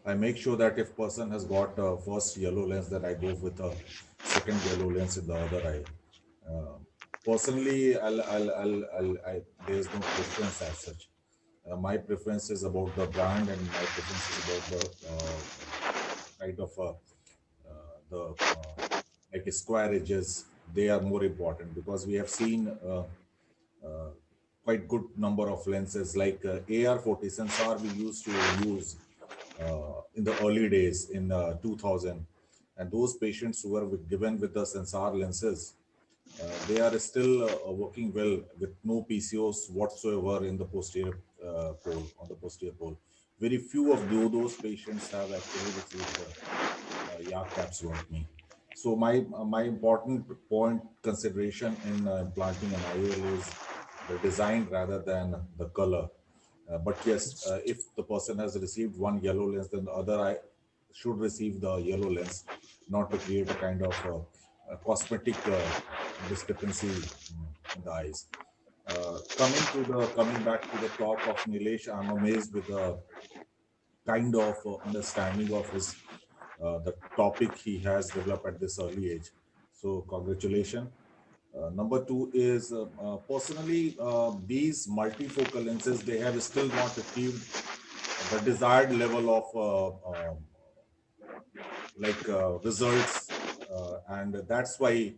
I make sure that if person has got first yellow lens, that I go with a second yellow lens in the other eye. Personally, there's no preference as such. My preference is about the brand, and my preference is about the kind of like square edges. They are more important because we have seen quite good number of lenses like AR-40 sensor we used to use in the early days in 2000, and those patients who were given with the sensor lenses, they are still working well with no PCOs whatsoever in the posterior pole, on the posterior pole. Very few of those patients have actually received YAG caps like me. So my important point consideration in implanting an IOL is the design rather than the color. But yes, if the person has received one yellow lens, then the other eye should receive the yellow lens, not to create a kind of cosmetic discrepancy in the eyes. Coming back to the talk of Nilesh, I'm amazed with the kind of understanding of his the topic he has developed at this early age. So congratulations. Number two is personally, these multifocal lenses, they have still not achieved the desired level of results, and that's why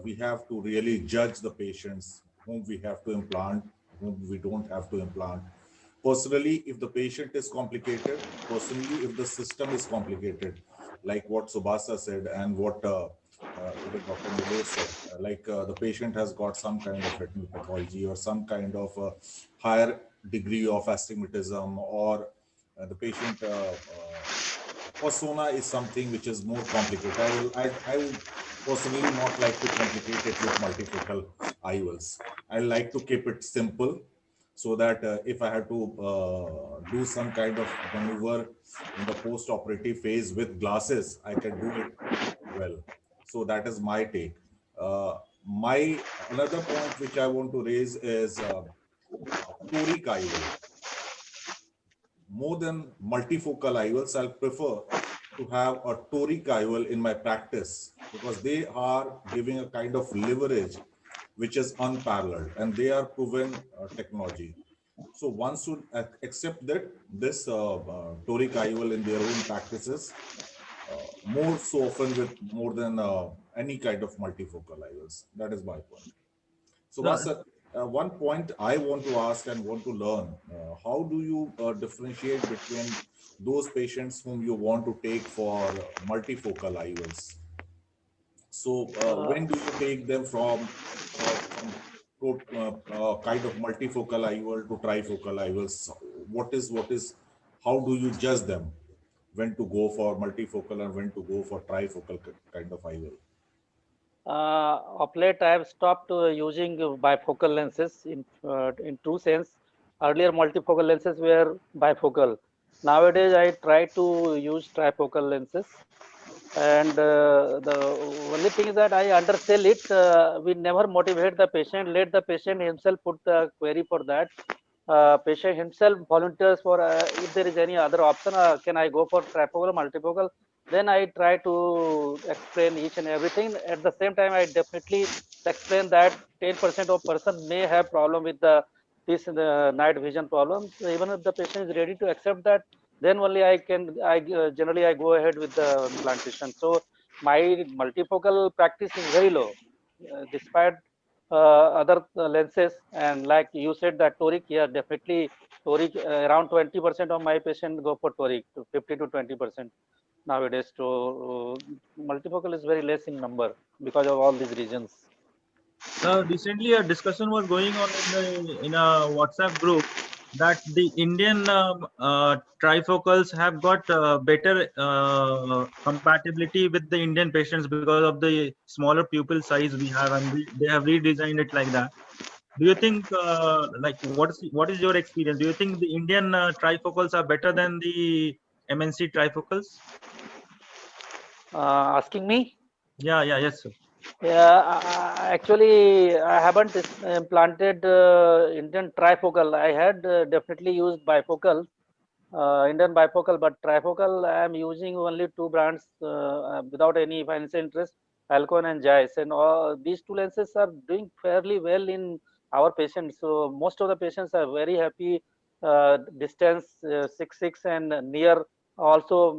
we have to really judge the patients whom we have to implant, whom we don't have to implant. Personally, if the patient is complicated, personally, if the system is complicated, like what Subhasa said and what even Dr. Nilesh said, the patient has got some kind of retinal pathology or some kind of higher degree of astigmatism, or the patient persona is something which is more complicated. I would personally not like to complicate it with multifocal IOLs. I like to keep it simple, so that if I had to do some kind of maneuver in the post-operative phase with glasses, I can do it well. So that is my take. My another point which I want to raise is toric IOL. More than multifocal IOLs, I'll prefer to have a toric IOL in my practice, because they are giving a kind of leverage which is unparalleled, and they are proven technology. So one should accept that this toric IOL in their own practices more so often with more than any kind of multifocal IOLs. That is my point. So No, one point I want to ask and want to learn, how do you differentiate between those patients whom you want to take for multifocal IOLs? So when do you take them from kind of multifocal IOL to trifocal IOLs? How do you judge them when to go for multifocal and when to go for trifocal kind of IOL? Of late, I have stopped using bifocal lenses in true sense. Earlier, multifocal lenses were bifocal. Nowadays, I try to use trifocal lenses. And the only thing is that I undersell it. We never motivate the patient. Let the patient himself put the query for that. Patient himself volunteers for if there is any other option. Can I go for trifocal, multifocal? Then I try to explain each and everything. At the same time, I definitely explain that 10% of person may have problem with the night vision problem. So even if the patient is ready to accept that, then only I generally I go ahead with the implantation. So my multifocal practice is very low, despite other lenses. And like you said that toric, yeah, definitely toric, around 20% of my patients go for toric, to 50 to 20% nowadays. So multifocal is very less in number because of all these reasons. recently a discussion was going on in a WhatsApp group that the Indian trifocals have got better compatibility with the Indian patients because of the smaller pupil size we have, and they have redesigned it like that. Do you think, like, what is your experience? Do you think the Indian trifocals are better than the MNC trifocals? Asking me? Yeah, yes, sir. Yeah, actually, I haven't implanted Indian trifocal. I had definitely used bifocal, Indian bifocal, but trifocal I am using only two brands without any financial interest, Alcon and Zeiss, and all these two lenses are doing fairly well in our patients. So most of the patients are very happy. Distance 6.6 and near also.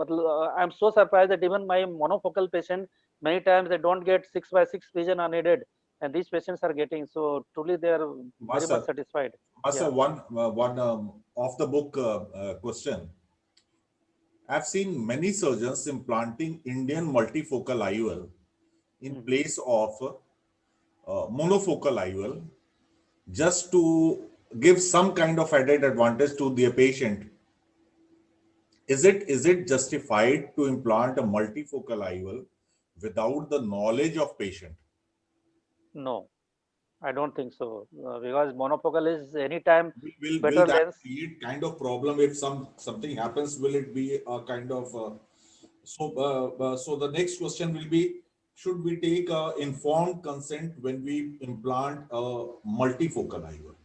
I'm so surprised that even my monofocal patient, many times they don't get 6x6 vision unaided, and these patients are getting. So truly they are very much satisfied. Master, one off the book question. I've seen many surgeons implanting Indian multifocal IOL in place of monofocal IOL just to give some kind of added advantage to their patient. Is it justified to implant a multifocal IOL without the knowledge of patient? No, I don't think so, because monofocal is anytime Will better that lens. create kind of problem if something happens? Will it be a kind of so the next question will be, should we take informed consent when we implant a multifocal IOL?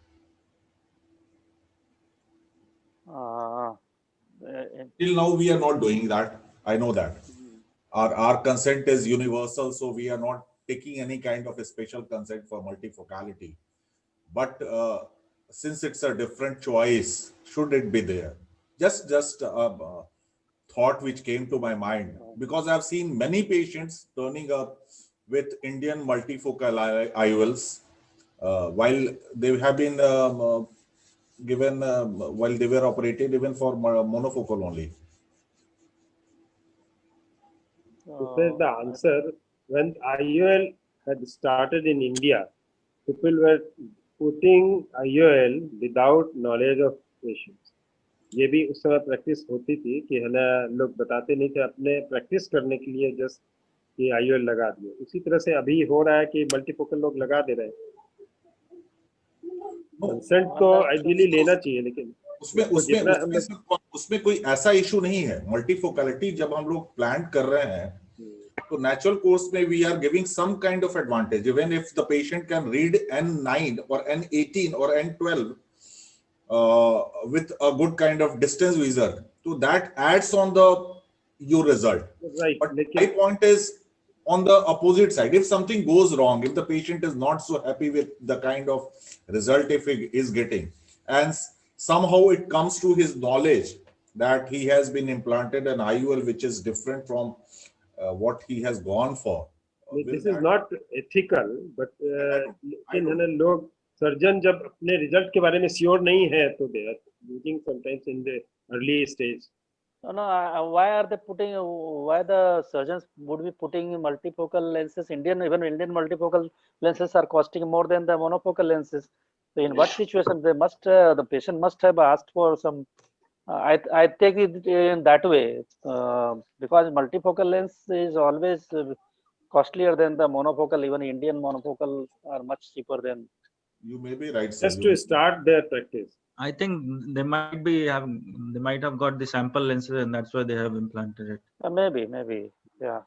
Till now we are not doing that. I know that our consent is universal, so we are not taking any kind of a special consent for multifocality. But since it's a different choice, should it be there? Just a thought which came to my mind, because I've seen many patients turning up with Indian multifocal IOLs while they have been given while they were operated even for monofocal only. This is the answer. When IOL had started in India, people were putting IOL without knowledge of patients. ये भी उस समय practice होती थी कि है ना, लोग बताते नहीं थे, अपने प्रैक्टिस करने के लिए जस्ट ये IOL लगा दिए. उसी तरह से अभी हो रहा है कि मल्टीफोकल लोग लगा दे रहे हैं. कंसेंट तो आइडियली लेना चाहिए, लेकिन उसमें कोई ऐसा इशू नहीं है. मल्टीफोकलिटी जब हम लोग प्लान कर रहे हैं तो नेचुरल कोर्स में we are giving some kind of advantage. Even if the patient can read N9 or N18 or N12 with a good kind of distance visor, so that adds on your result. Right. But my point is on the opposite side. If something goes wrong, if the patient is not so happy with the kind of result if he is getting, and somehow it comes to his knowledge that he has been implanted an IUL which is different from what he has gone for. This is not ethical, but लेकिन है ना लोग surgeon जब अपने result के बारे में sure नहीं है तो they are using sometimes in the early stage. No, why are they putting? Why the surgeons would be putting multifocal lenses? Even Indian multifocal lenses are costing more than the monofocal lenses. So in what situation they must the patient must have asked for some? I take it in that way because multifocal lens is always costlier than the monofocal. Even Indian monofocal are much cheaper than. You may be right, sir. Just to start their practice. I think they might have got the sample lenses and that's why they have implanted it. Maybe, yeah.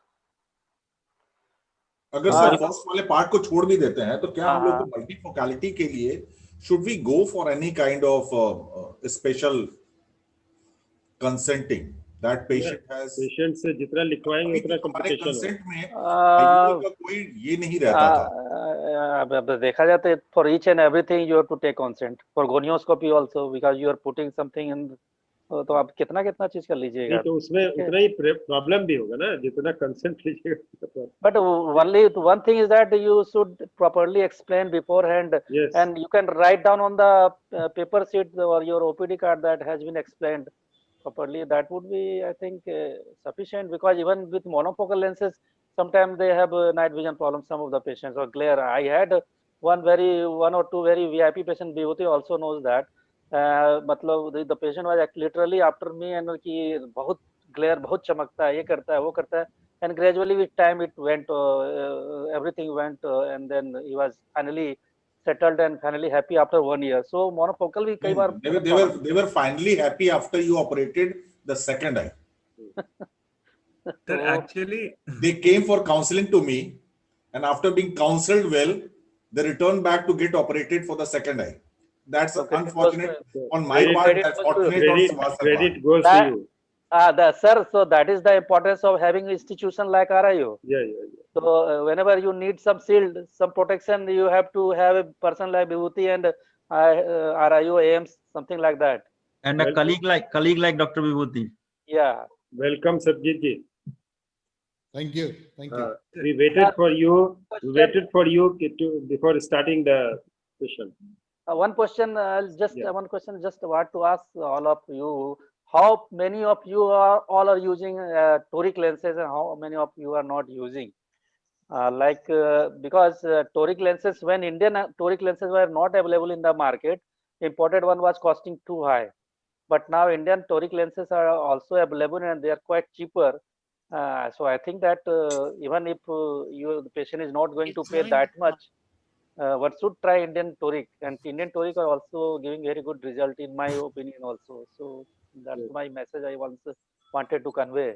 अगर sir first वाले part को छोड़ भी देते हैं तो क्या हम लोग को मल्टीफोकलिटी के लिए should we go for any kind of special consenting that patient has? Patient से जितना लिखवाएंगे उतना complication consent में IUL का कोई ये नहीं रहता था. अब देखा जाता है for each and everything you have to take consent for gonioscopy also because you are putting something in. तो आप कितना चीज कर लीजिएगा तो उसमें उतना ही प्रॉब्लम भी होगा ना जितना कंसेंट लीजिएगा. But only one thing is that you should properly explain beforehand. Yes. And you can write down on the paper sheet or your OPD card that has been explained properly. That would be, I think, sufficient because even with monofocal lenses, sometimes they have night vision problems. Some of the patients or glare. I had one or two very VIP patient. Vibhuti also knows that. मतलब the patient was literally after me and कि बहुत glare बहुत चमकता है ये करता है वो करता है and gradually with time it went everything went and then he was finally settled and finally happy after 1 year. So monofocal भी कई बार they were finally happy after you operated the second eye. Actually they came for counseling to me and after being counseled well they returned back to get operated for the second eye. That's unfortunate on my part. That's fortunate on Subha's part. Credit goes to you. Sir, so that is the importance of having an institution like RIO. Yeah. So whenever you need some shield, some protection, you have to have a person like Vibhuti and RIO AIMS, something like that. And a colleague like Dr. Vibhuti. Yeah. Welcome, Sabjit ji. Thank you. We waited for you. We waited for you before starting the session. One question, one question, just want to ask all of you. How many of you all are using toric lenses and how many of you are not using? Because toric lenses, when Indian toric lenses were not available in the market, imported one was costing too high. But now Indian toric lenses are also available and they are quite cheaper. So I think that even if the patient is not going to pay that much, one should try Indian toric, and Indian toric are also giving very good result in my opinion also. So that's my message I wanted to convey.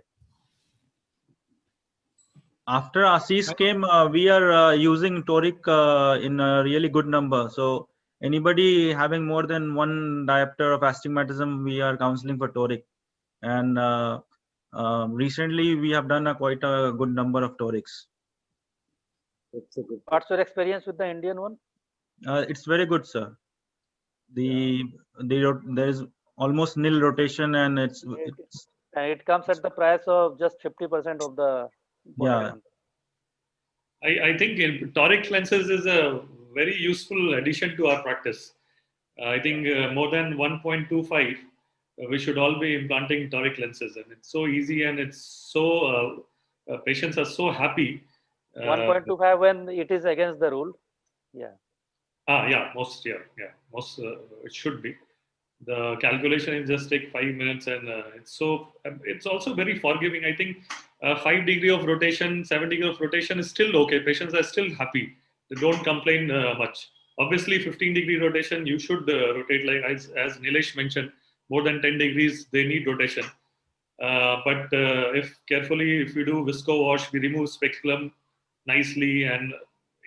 After Ashish came, we are using toric in a really good number. So anybody having more than one diopter of astigmatism, we are counseling for toric. And recently we have done quite a good number of torics. What's your experience with the Indian one? It's very good, sir. There is almost nil rotation, and it comes at the price of just 50% of the. Yeah. I think toric lenses is a very useful addition to our practice. I think more than 1.25, we should all be implanting toric lenses, and it's so easy and it's so patients are so happy. 1.25 when it is against the rule. Yeah. Most it should be. The calculation is just take 5 minutes, and it's also very forgiving. I think 5 degree of rotation, 7 degree of rotation is still okay. Patients are still happy. They don't complain much. Obviously, 15 degree rotation, you should rotate like as Nilesh mentioned, more than 10 degrees, they need rotation. But if we do visco wash, we remove speculum nicely, and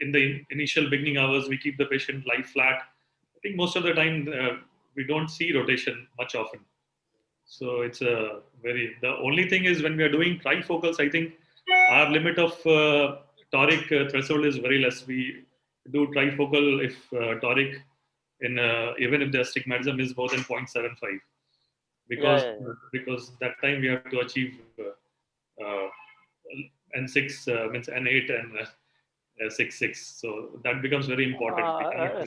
in the initial beginning hours, we keep the patient lie flat. I think most of the time we don't see rotation much often. So it's the only thing is when we are doing trifocals, I think our limit of toric threshold is very less. We do trifocal if toric in even if the astigmatism is more than 0.75, because that time we have to achieve N6 means N8 and 6.6. So that becomes very important.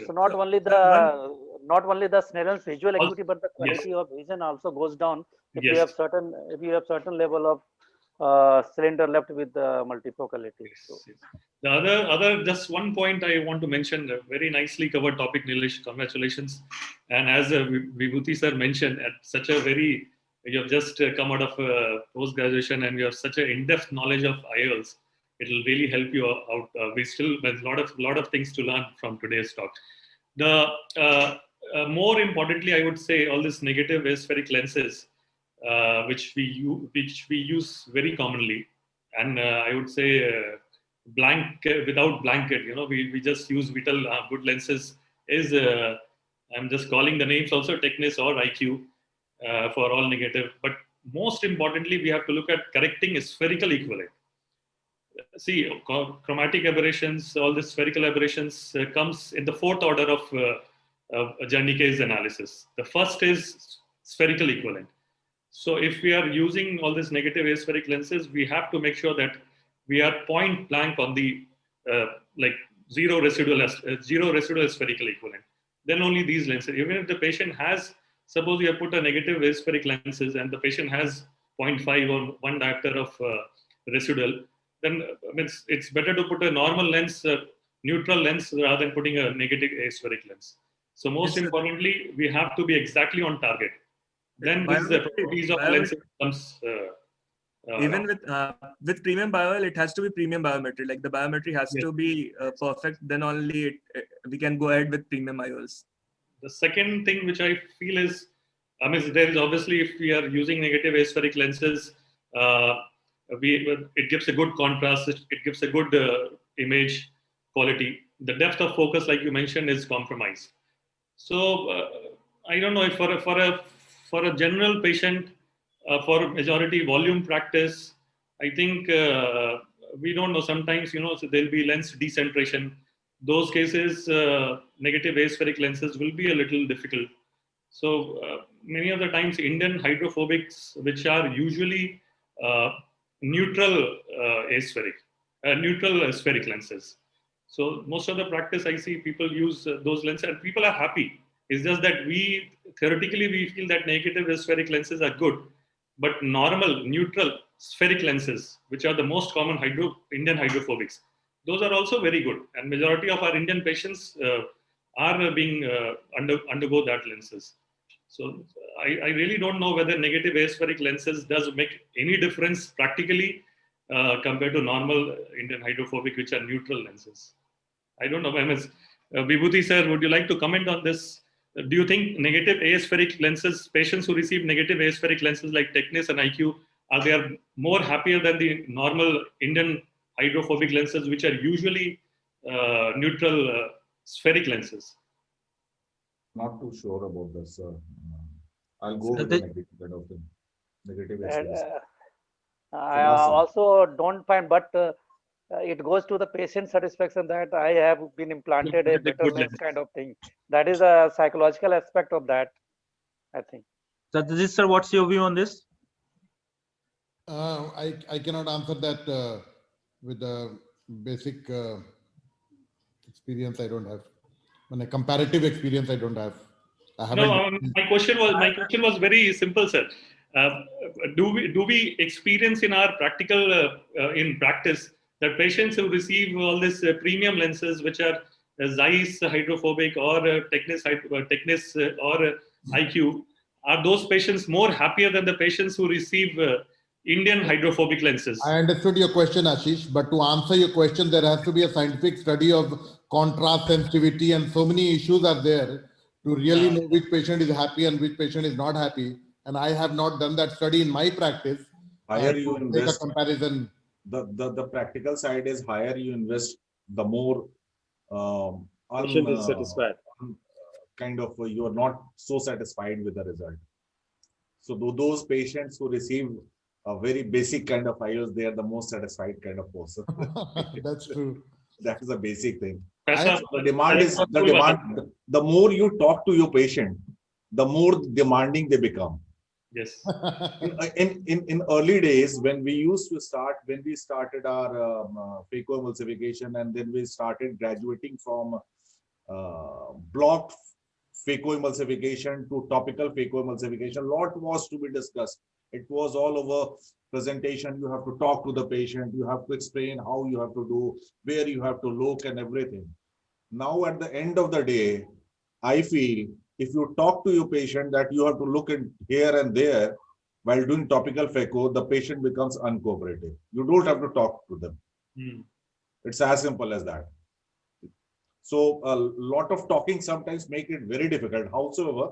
So not only the Snellen's visual acuity, but the quality of vision also goes down if you have certain level of cylinder left with the multifocality. So. The other just one point I want to mention, a very nicely covered topic, Nilesh. Congratulations. And as Vibhuti sir mentioned, at such a very, you have just come out of post graduation and you have such an in-depth knowledge of IOLs. It will really help you out. We still there's a lot of things to learn from today's talk. The more importantly, I would say all these negative aspheric lenses, which we use very commonly, and I would say without blanket. We just use vital good lenses. Is I'm just calling the names also Technis or IQ for all negative. But most importantly, we have to look at correcting spherical equivalent. See, chromatic aberrations, all the spherical aberrations comes in the fourth order of Jernicke's analysis. The first is spherical equivalent. So if we are using all these negative aspheric lenses, we have to make sure that we are point blank on the zero residual spherical equivalent. Then only these lenses. Even if the patient has, suppose you have put a negative aspheric lenses and the patient has 0.5 or 1 diopter of residual, then it's better to put a normal lens, neutral lens, rather than putting a negative aspheric lens. So most importantly, we have to be exactly on target. Then the properties of lenses comes. Even with premium IOL, it has to be premium biometry. Like the biometry has to be perfect. Then only we can go ahead with premium IOLs. The second thing which I feel is, there is obviously, if we are using negative aspheric lenses, it gives a good contrast. It gives a good image quality. The depth of focus, like you mentioned, is compromised. So I don't know if for a general patient, for majority volume practice, I think we don't know. Sometimes so there'll be lens decentration. Those cases, negative aspheric lenses will be a little difficult. So many of the times, Indian hydrophobics, which are usually neutral aspheric lenses. So most of the practice I see people use those lenses and people are happy. It's just that theoretically we feel that negative aspheric lenses are good, but normal neutral spheric lenses, which are the most common Indian hydrophobics, those are also very good. And majority of our Indian patients are being undergo that lenses. So I really don't know whether negative aspheric lenses does make any difference practically compared to normal Indian hydrophobic, which are neutral lenses. I don't know. Vibhuti sir, would you like to comment on this? Do you think negative aspheric lenses, patients who receive negative aspheric lenses like Technis and IQ, are they more happier than the normal Indian hydrophobic lenses, which are usually neutral spheric lenses? Not too sure about this. I'll go with the negative aspheric. I also don't find, but it goes to the patient satisfaction that I have been implanted a better lens kind of thing. That is a psychological aspect of that, I think. Satyajit sir, what's your view on this? I cannot answer that with the basic experience I don't have. When a comparative experience I don't have. My question was very simple, sir. Do we experience in our practical in practice that patients who receive all these premium lenses, which are Zeiss hydrophobic or Technis or IQ, are those patients more happier than the patients who receive Indian hydrophobic lenses? I understood your question, Ashish, but to answer your question, there has to be a scientific study of contrast sensitivity, and so many issues are there to really know which patient is happy and which patient is not happy. And I have not done that study in my practice. Higher you invest, a comparison. The practical side is higher you invest, the more patient is satisfied. Kind of you are not so satisfied with the result. So those patients who receive a very basic kind of IOLs, they are the most satisfied kind of person. That's true. That is a basic thing. The demand is the demand. The more you talk to your patient, the more demanding they become. Yes. In early days, when we started our phacoemulsification, and then we started graduating from block phacoemulsification to topical phacoemulsification, lot was to be discussed. It was all over presentation. You have to talk to the patient, you have to explain how you have to do, where you have to look, and everything. Now at the end of the day, I feel if you talk to your patient that you have to look in here and there while doing topical phaco, the patient becomes uncooperative. You don't have to talk to them. It's as simple as that. So a lot of talking sometimes make it very difficult. However,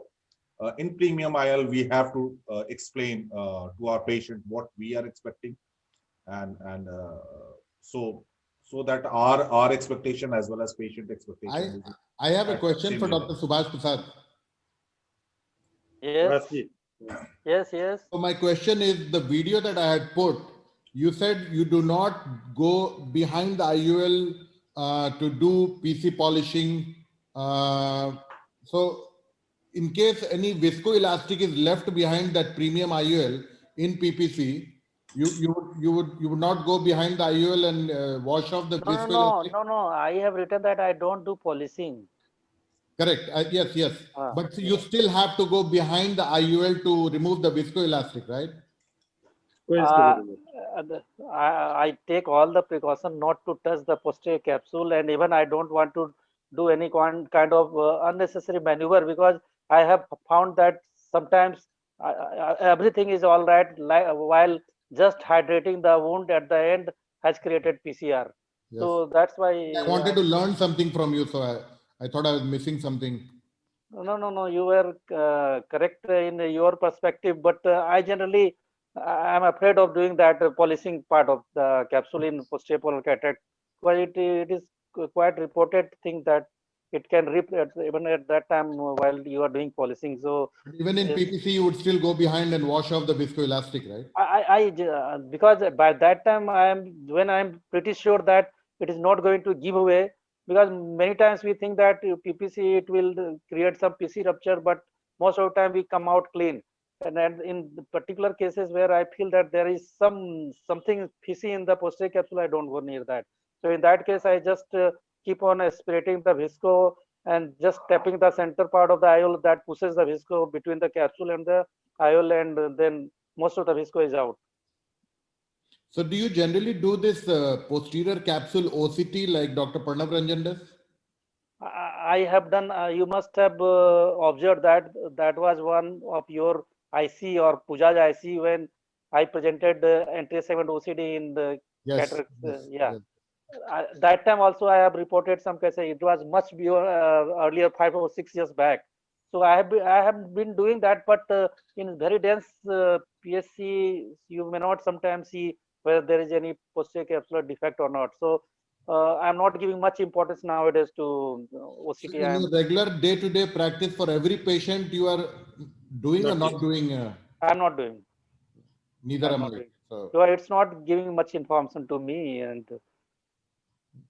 in premium IL, we have to explain to our patient what we are expecting, and so that our expectation as well as patient expectation. I have a question for Dr. Subhash Prasad. Yes. Yes. So my question is, the video that I had put, you said you do not go behind the IUL to do PC polishing. So in case any viscoelastic is left behind that premium IUL in PPC, you would not go behind the IUL and wash off the viscoelastic? No. I have written that I don't do polishing. Correct. Yes. But you still have to go behind the IUL to remove the viscoelastic, right? I take all the precaution not to touch the posterior capsule, and even I don't want to do any kind of unnecessary maneuver, because I have found that sometimes everything is all right, while just hydrating the wound at the end has created PCR. Yes. So that's why I wanted to learn something from you, so I thought I was missing something. No, you were correct in your perspective, but I generally I'm afraid of doing that polishing part of the capsule in posterior polar cataract, because it is quite reported thing that it can rip even at that time while you are doing polishing. So even in PPC, you would still go behind and wash off the viscoelastic, right? Because by that time I'm pretty sure that it is not going to give away, because many times we think that PPC it will create some PC rupture, but most of the time we come out clean. And then in particular cases where I feel that there is something PC in the posterior capsule, I don't go near that. So in that case, I just keep on aspirating the visco and just tapping the center part of the IOL that pushes the visco between the capsule and the IOL, and then most of the visco is out. So do you generally do this posterior capsule OCT like Dr. Pranav Ranjan does? I have done, you must have observed that was one of your IC or Pujaj IC when I presented the anterior segment OCD in the cataract. That time also I have reported some cases. It was much beyond, earlier, 5 or 6 years back. So I have been doing that, but in very dense PSC, you may not sometimes see whether there is any posterior capsular defect or not. So I'm not giving much importance nowadays to OCT. So in regular day-to-day practice for every patient, you are doing or not doing? I'm not doing. Neither am I. So it's not giving much information to me. And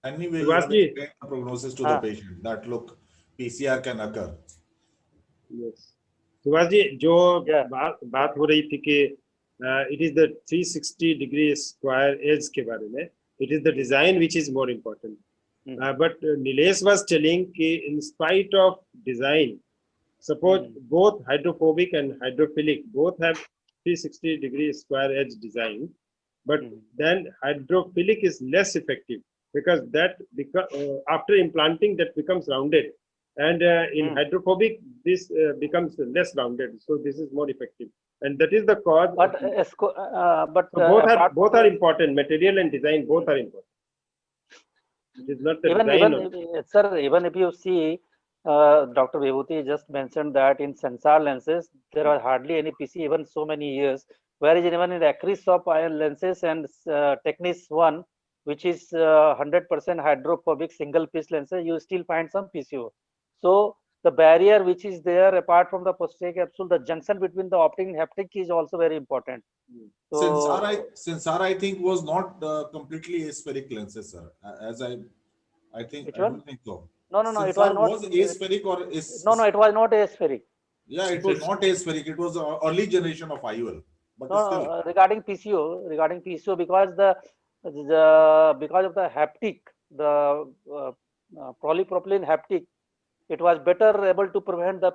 anyway, you have to explain the prognosis to the patient that look, PCR can occur. Yes. Subhash ji, जो बात हो रही थी कि it is the 360 degree square edge के बारे में, it is the design which is more important. But Nilesh was telling कि in spite of design, suppose both hydrophobic and hydrophilic both have 360 degree square edge design, but then hydrophilic is less effective because that after implanting that becomes rounded, and in hydrophobic this becomes less rounded, so this is more effective, and that is the cause. But so both are important. Material and design both are important. It is not the design. Even if you see, Dr. Vibhuti just mentioned that in Sensar lenses there are hardly any PC even so many years, whereas even in the Acrysop iron lenses and Technis 1, which is 100% hydrophobic single piece lenses, you still find some PCO. So the barrier which is there apart from the posterior capsule, the junction between the optic and haptic is also very important. So, Sensar I think was not completely aspheric lenses, sir. As I I think Which I one? don't think so. No, no, no. It Sensor was not. was aspheric or is No, no, it was not aspheric. yeah, it was not aspheric. It was the early generation of IOL, but No, still. no, regarding PCO, because because of the haptic, the polypropylene haptic, it was better able to prevent the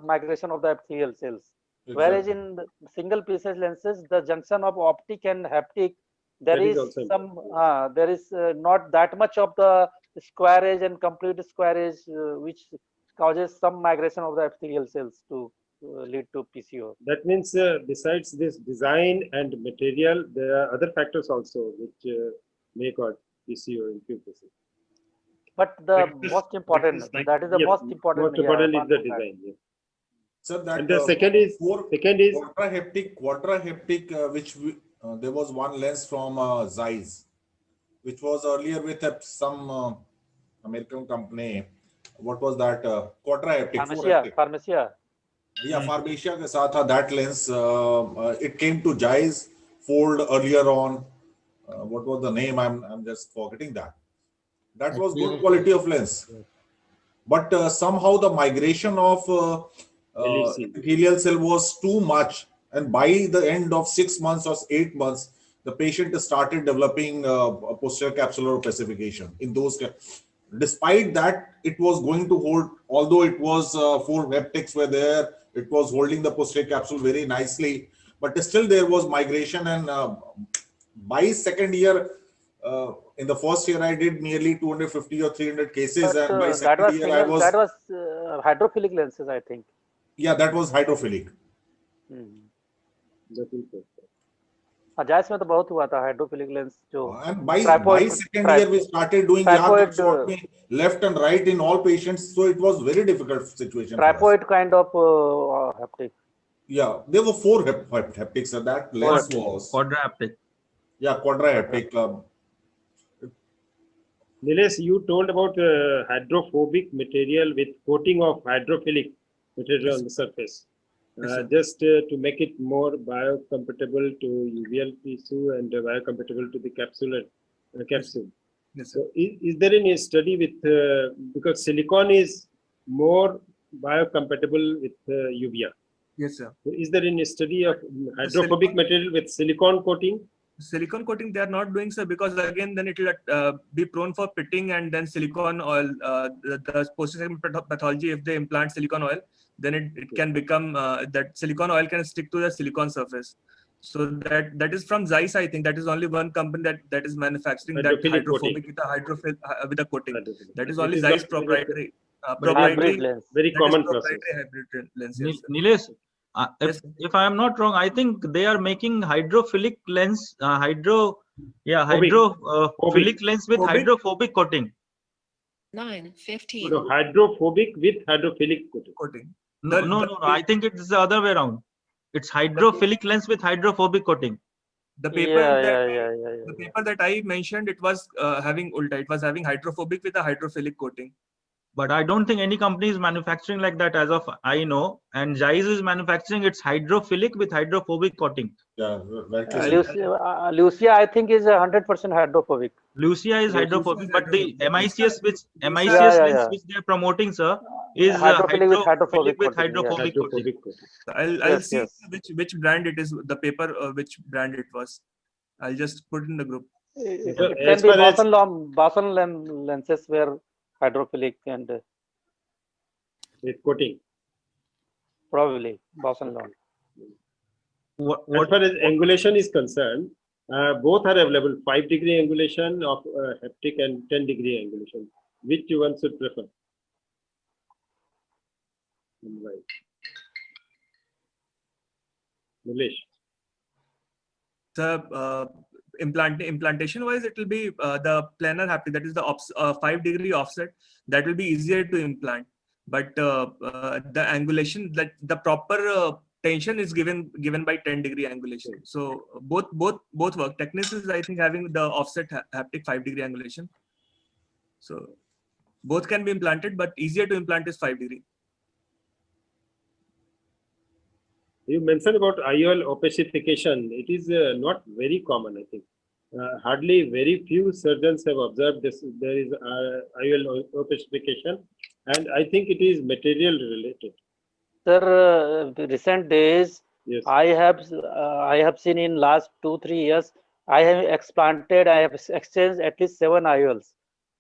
migration of the epithelial cells. Whereas Exactly. in the single pieces lenses, the junction of optic and haptic, there That is is also some, there is not that much of the square edge and complete square edge, which causes some migration of the epithelial cells to lead to PCO. That means besides this design and material, there are other factors also which may cause PCO in few cases. But the Practice- most important, practice like- that is the Yes, most important. most important is apart the from that. design. Yes. So that And the second is quadrahaptic, which there was one lens from Zeiss, which was earlier with some American company. What was that? Quadrahaptic, Pharmacia. Yeah, Pharmacia के साथ था that lens. It came to Zeiss Fold earlier on. What was the name? I'm just forgetting that. That was good quality of lens, but somehow the migration of epithelial cell was too much, and by the end of 6 months or 8 months, the patient started developing posterior capsular opacification. In those, despite that, it was going to hold. Although it was 4 haptics were there, it was holding the posterior capsule very nicely, but still there was migration. And by second year, in the first year, I did nearly 250 or 300 cases, But and by that second was year, I was that was hydrophilic lenses, I think. yeah, that was hydrophilic. Zeiss में तो बहुत हुआ था hydrophilic lens जो. And by second year, we started doing left and right in all patients, so it was very difficult situation. Tripod kind of haptic. Yeah, there were 4 haptics, so that lens was quadrahaptic. Yeah, quadrahaptic. Nilesh, you told about hydrophobic material with coating of hydrophilic material on the surface. Just to make it more biocompatible to uveal tissue and biocompatible to the capsule. Yes, so is there any study with, because silicone is more biocompatible with uvea? Yes, sir. So is there any study of hydrophobic material with silicone coating? Silicone coating they are not doing, sir, because again then it will be prone for pitting, and then silicone oil, the post-segment pathology, if they implant silicone oil, then it can become that silicone oil can stick to the silicone surface. So that is from Zeiss. I think that is only one company that is manufacturing that hydrophobic with a coating. That is only Zeiss proprietary. Very common process. Hybrid lens. Yes, Nilesh, if I am not wrong, I think they are making hydrophilic lens, hydrophilic lens with hydrophobic coating. 9:15. No, hydrophobic with hydrophilic coating. No, I think it's the other way around. It's hydrophilic lens with hydrophobic coating. The paper the paper that I mentioned, it was having ulta. It was having hydrophobic with a hydrophilic coating. But I don't think any company is manufacturing like that as of I know. And Zeiss is manufacturing its hydrophilic with hydrophobic coating. Yeah, Lucia, I think, is 100% hydrophobic. Lucia is hydrophobic, but the MICS lens which they are promoting, sir, is hydrophilic with hydrophobic coating. I'll see which brand it is. The paper, which brand it was. I'll just put in the group. It can be Boston lenses were hydrophilic and with coating. Probably Boston long. As far as angulation is concerned, both are available. 5-degree angulation of haptic and 10-degree angulation. Which one should prefer? Right. Nilesh. The implantation wise, it will be the planar haptic, that is the 5-degree offset, that will be easier to implant. But the angulation, that the proper tension is given by 10-degree angulation. So both work. Technis is, I think, having the offset haptic 5-degree angulation. So both can be implanted, but easier to implant is 5-degree. You mentioned about IOL opacification. It is not very common, I think. hardly very few surgeons have observed this. There is IOL opacification, and I think it is material related. Sir, recent days, Yes. I have seen in last 2-3 years, I have explanted, I have exchanged at least 7 IOLs.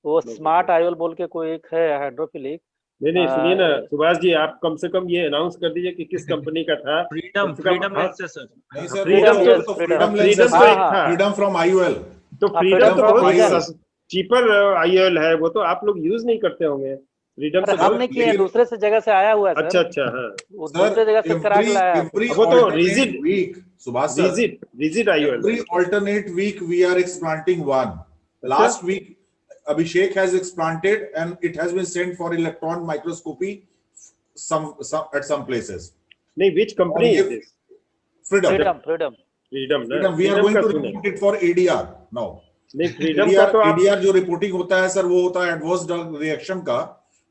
वो smart IOL बोल के कोई एक है hydrophilic. नहीं सुनिए ना सुभाष जी, आप कम से कम ये अनाउंस कर दीजिए कि किस कंपनी का था. Freedom lenses sir. नहीं sir, freedom freedom lenses, freedom from IOL. तो फ्रीडम तो बहुत चीपर आईओएल है, वो तो आप लोग यूज नहीं करते होंगे. फ्रीडम से हमने किया, दूसरे से जगह से आया हुआ है सर. अच्छा हाँ. वो दूसरे जगह से करा के लाया. वो तो rigid week Subhash sir, rigid IOL. every alternate week we are explanting one. Last week Abhishek has explanted and it has been sent for electron microscopy some at some places. नहीं, which company is this? Freedom. We are going to report it for ADR now. नहीं, freedom का तो ADR जो reporting होता है sir, वो होता है एडवर्स ड्रग रिएक्शन का,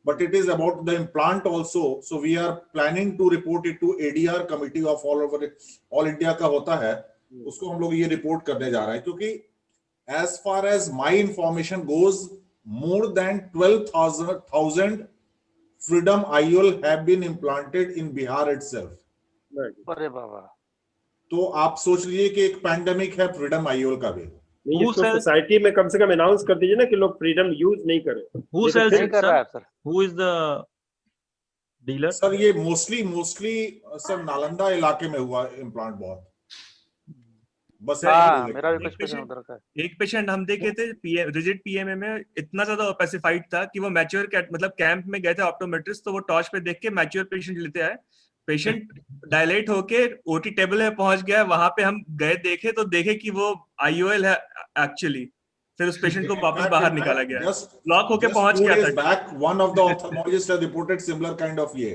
but it is about the implant also. So we are planning to report it to ADR committee of all India का होता है, उसको हम लोग ये रिपोर्ट करने जा रहे हैं, क्योंकि as far as my information goes, more than 12,000 Freedom IOL have been implanted in Bihar itself. अरे बाबा. तो आप सोच लीजिए कि एक पैंडेमिक है फ्रीडम आईओएल का भी. सोसाइटी में कम से कम अनाउंस कर दीजिए ना कि लोग फ्रीडम यूज नहीं करें. Who sells it, sir? Who is the dealer? Sir ये मोस्टली सर नालंदा इलाके में हुआ इम्प्लांट बहुत. बस मेरा भी कुछ उधर का. एक पेशेंट हम देखे थे रिजिड पीएमए में, इतना ज्यादा ओपेसिफाइड था कि वो मैच्योर मतलब कैंप में गए थे ऑप्टोमेट्रिस्ट, तो वो टॉर्च पे देख के मैच्योर पेशेंट लेते आए. पेशेंट डायलेट होके ओटी टेबल में पहुंच गया. वहां पे हम गए देखे तो देखे कि वो आईओएल है एक्चुअली. फिर उस पेशेंट को वापस बाहर निकाला गया. लॉक होके पहुंच गया था. Back one of the ophthalmologist has reported similar kind of ये.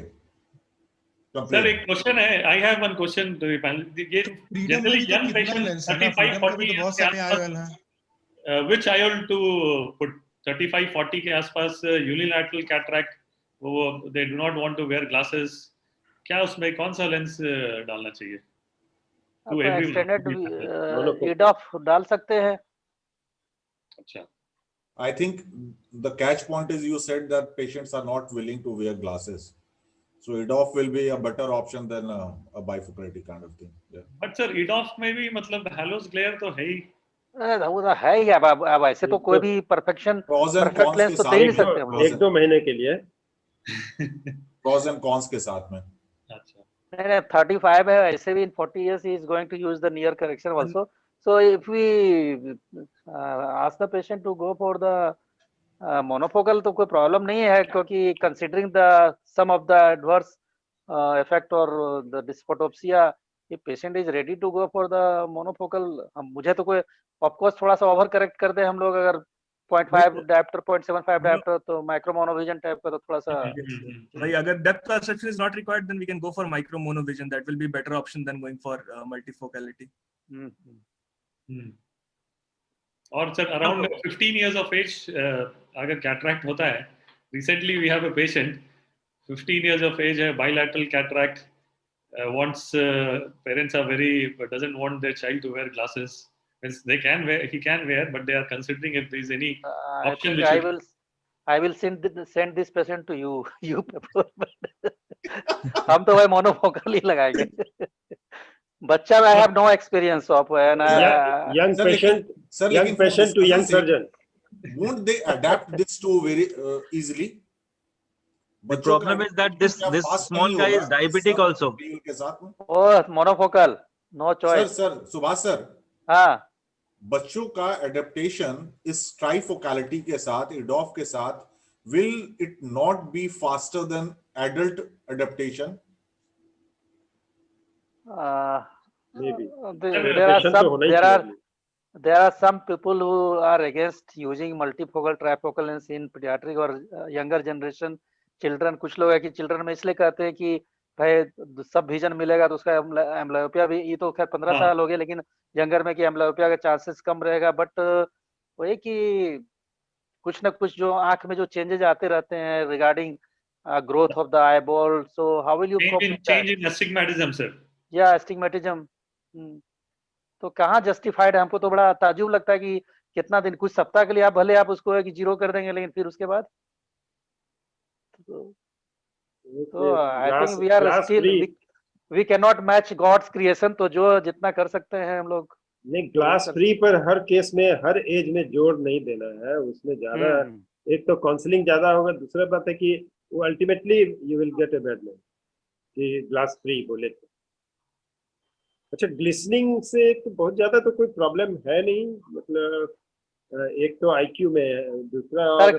सर एक क्वेश्चन है, I have one question to you panel. ये जनरली यंग पेशेंट 35-40 इयर्स के आसपास, व्हिच आईओएल टू पुट 35-40 के आसपास यूनिलैटरल कैटरैक्ट, वो they do not want to wear glasses, क्या उसमें कौन सा लेंस डालना चाहिए? टू एक्सटेंडेड EDOF डाल सकते हैं. अच्छा. I think the catch point is you said that patients are not willing to wear glasses. So EDOF will be a better option than a bifocality kind of thing. Yeah. But sir, EDOF में भी मतलब halos glare तो है ही. वो तो है ही. अब ऐसे तो कोई भी परफेक्ट लेंस तो दे नहीं सकते हम. 1-2 महीने के लिए pros and cons के साथ में. अच्छा. नहीं 35 है, ऐसे भी in 40 years he is going to use the near correction also. So if we ask the patient to go for the monofocal तो कोई प्रॉब्लम नहीं है, क्योंकि considering the some of the adverse effect or the dysphotopsia, if patient is ready to go for the monofocal, मुझे तो कोई of course थोड़ा सा ओवर करेक्ट कर दे हम लोग अगर 0.5 डायप्टर 0.75 डायप्टर, तो माइक्रो मोनोविजन टाइप का तो थोड़ा सा भाई. अगर depth perception is not required, then we can go for micro monovision. That will be better option than going for multifocality. और sir around 15 years of age अगर कैटरैक्ट होता है, recently we have a patient 15 years of age है, bilateral cataract, wants parents are very doesn't want their child to wear glasses. They can wear, he can wear, but they are considering if there is any option. I will send this patient to you people. हम तो भाई monofocal ही लगाएंगे. बच्चा I have no experience of young patient to young surgeon. Won't they adapt this to very easily? The problem is that this small guy is diabetic also. Oh, monofocal, no choice. Sir, Subhash sir. हाँ. बच्चों का adaptation इस ट्राइफोकैलिटी के साथ, EDOF के साथ, will it not be faster than adult adaptation? Maybe. There are some people who are against using multifocal trifocal lens in pediatric or younger generation children. कुछ लोग है कि children में इसलिए कहते हैं कि भाई सब विजन मिलेगा तो उसका एम्ब्लायोपिया भी, ये तो खैर 15 साल हो गए, लेकिन यंगर में कि एम्ब्लायोपिया का चांसेस कम रहेगा. बट वही कि कुछ ना कुछ जो आंख में जो चेंजेस आते रहते हैं regarding growth of the eyeball. So how will you change in astigmatism, sir? या एस्टिग्मेटिज्म. तो कहाँ जस्टिफाइड है? हमको तो बड़ा ताजुब लगता है कि कितना दिन, कुछ सप्ताह के लिए आप भले आप उसको है कि जीरो कर देंगे, लेकिन फिर उसके बाद तो I think we are still we can not match God's creation. तो जो जितना कर सकते हैं हम लोग। नहीं, ग्लास फ्री पर हर केस में हर एज में जोर नहीं देना है, उसमें ज्यादा एक तो काउंसलिंग ज्यादा होगा, दूसरा बात है कि वो ultimately you will get a bad name कि ग्लास फ्री बोले तो। अच्छा, ग्लिसनिंग से तो बहुत ज्यादा तो कोई प्रॉब्लम है नहीं, मतलब एक तो आईक्यू में है, दूसरा सर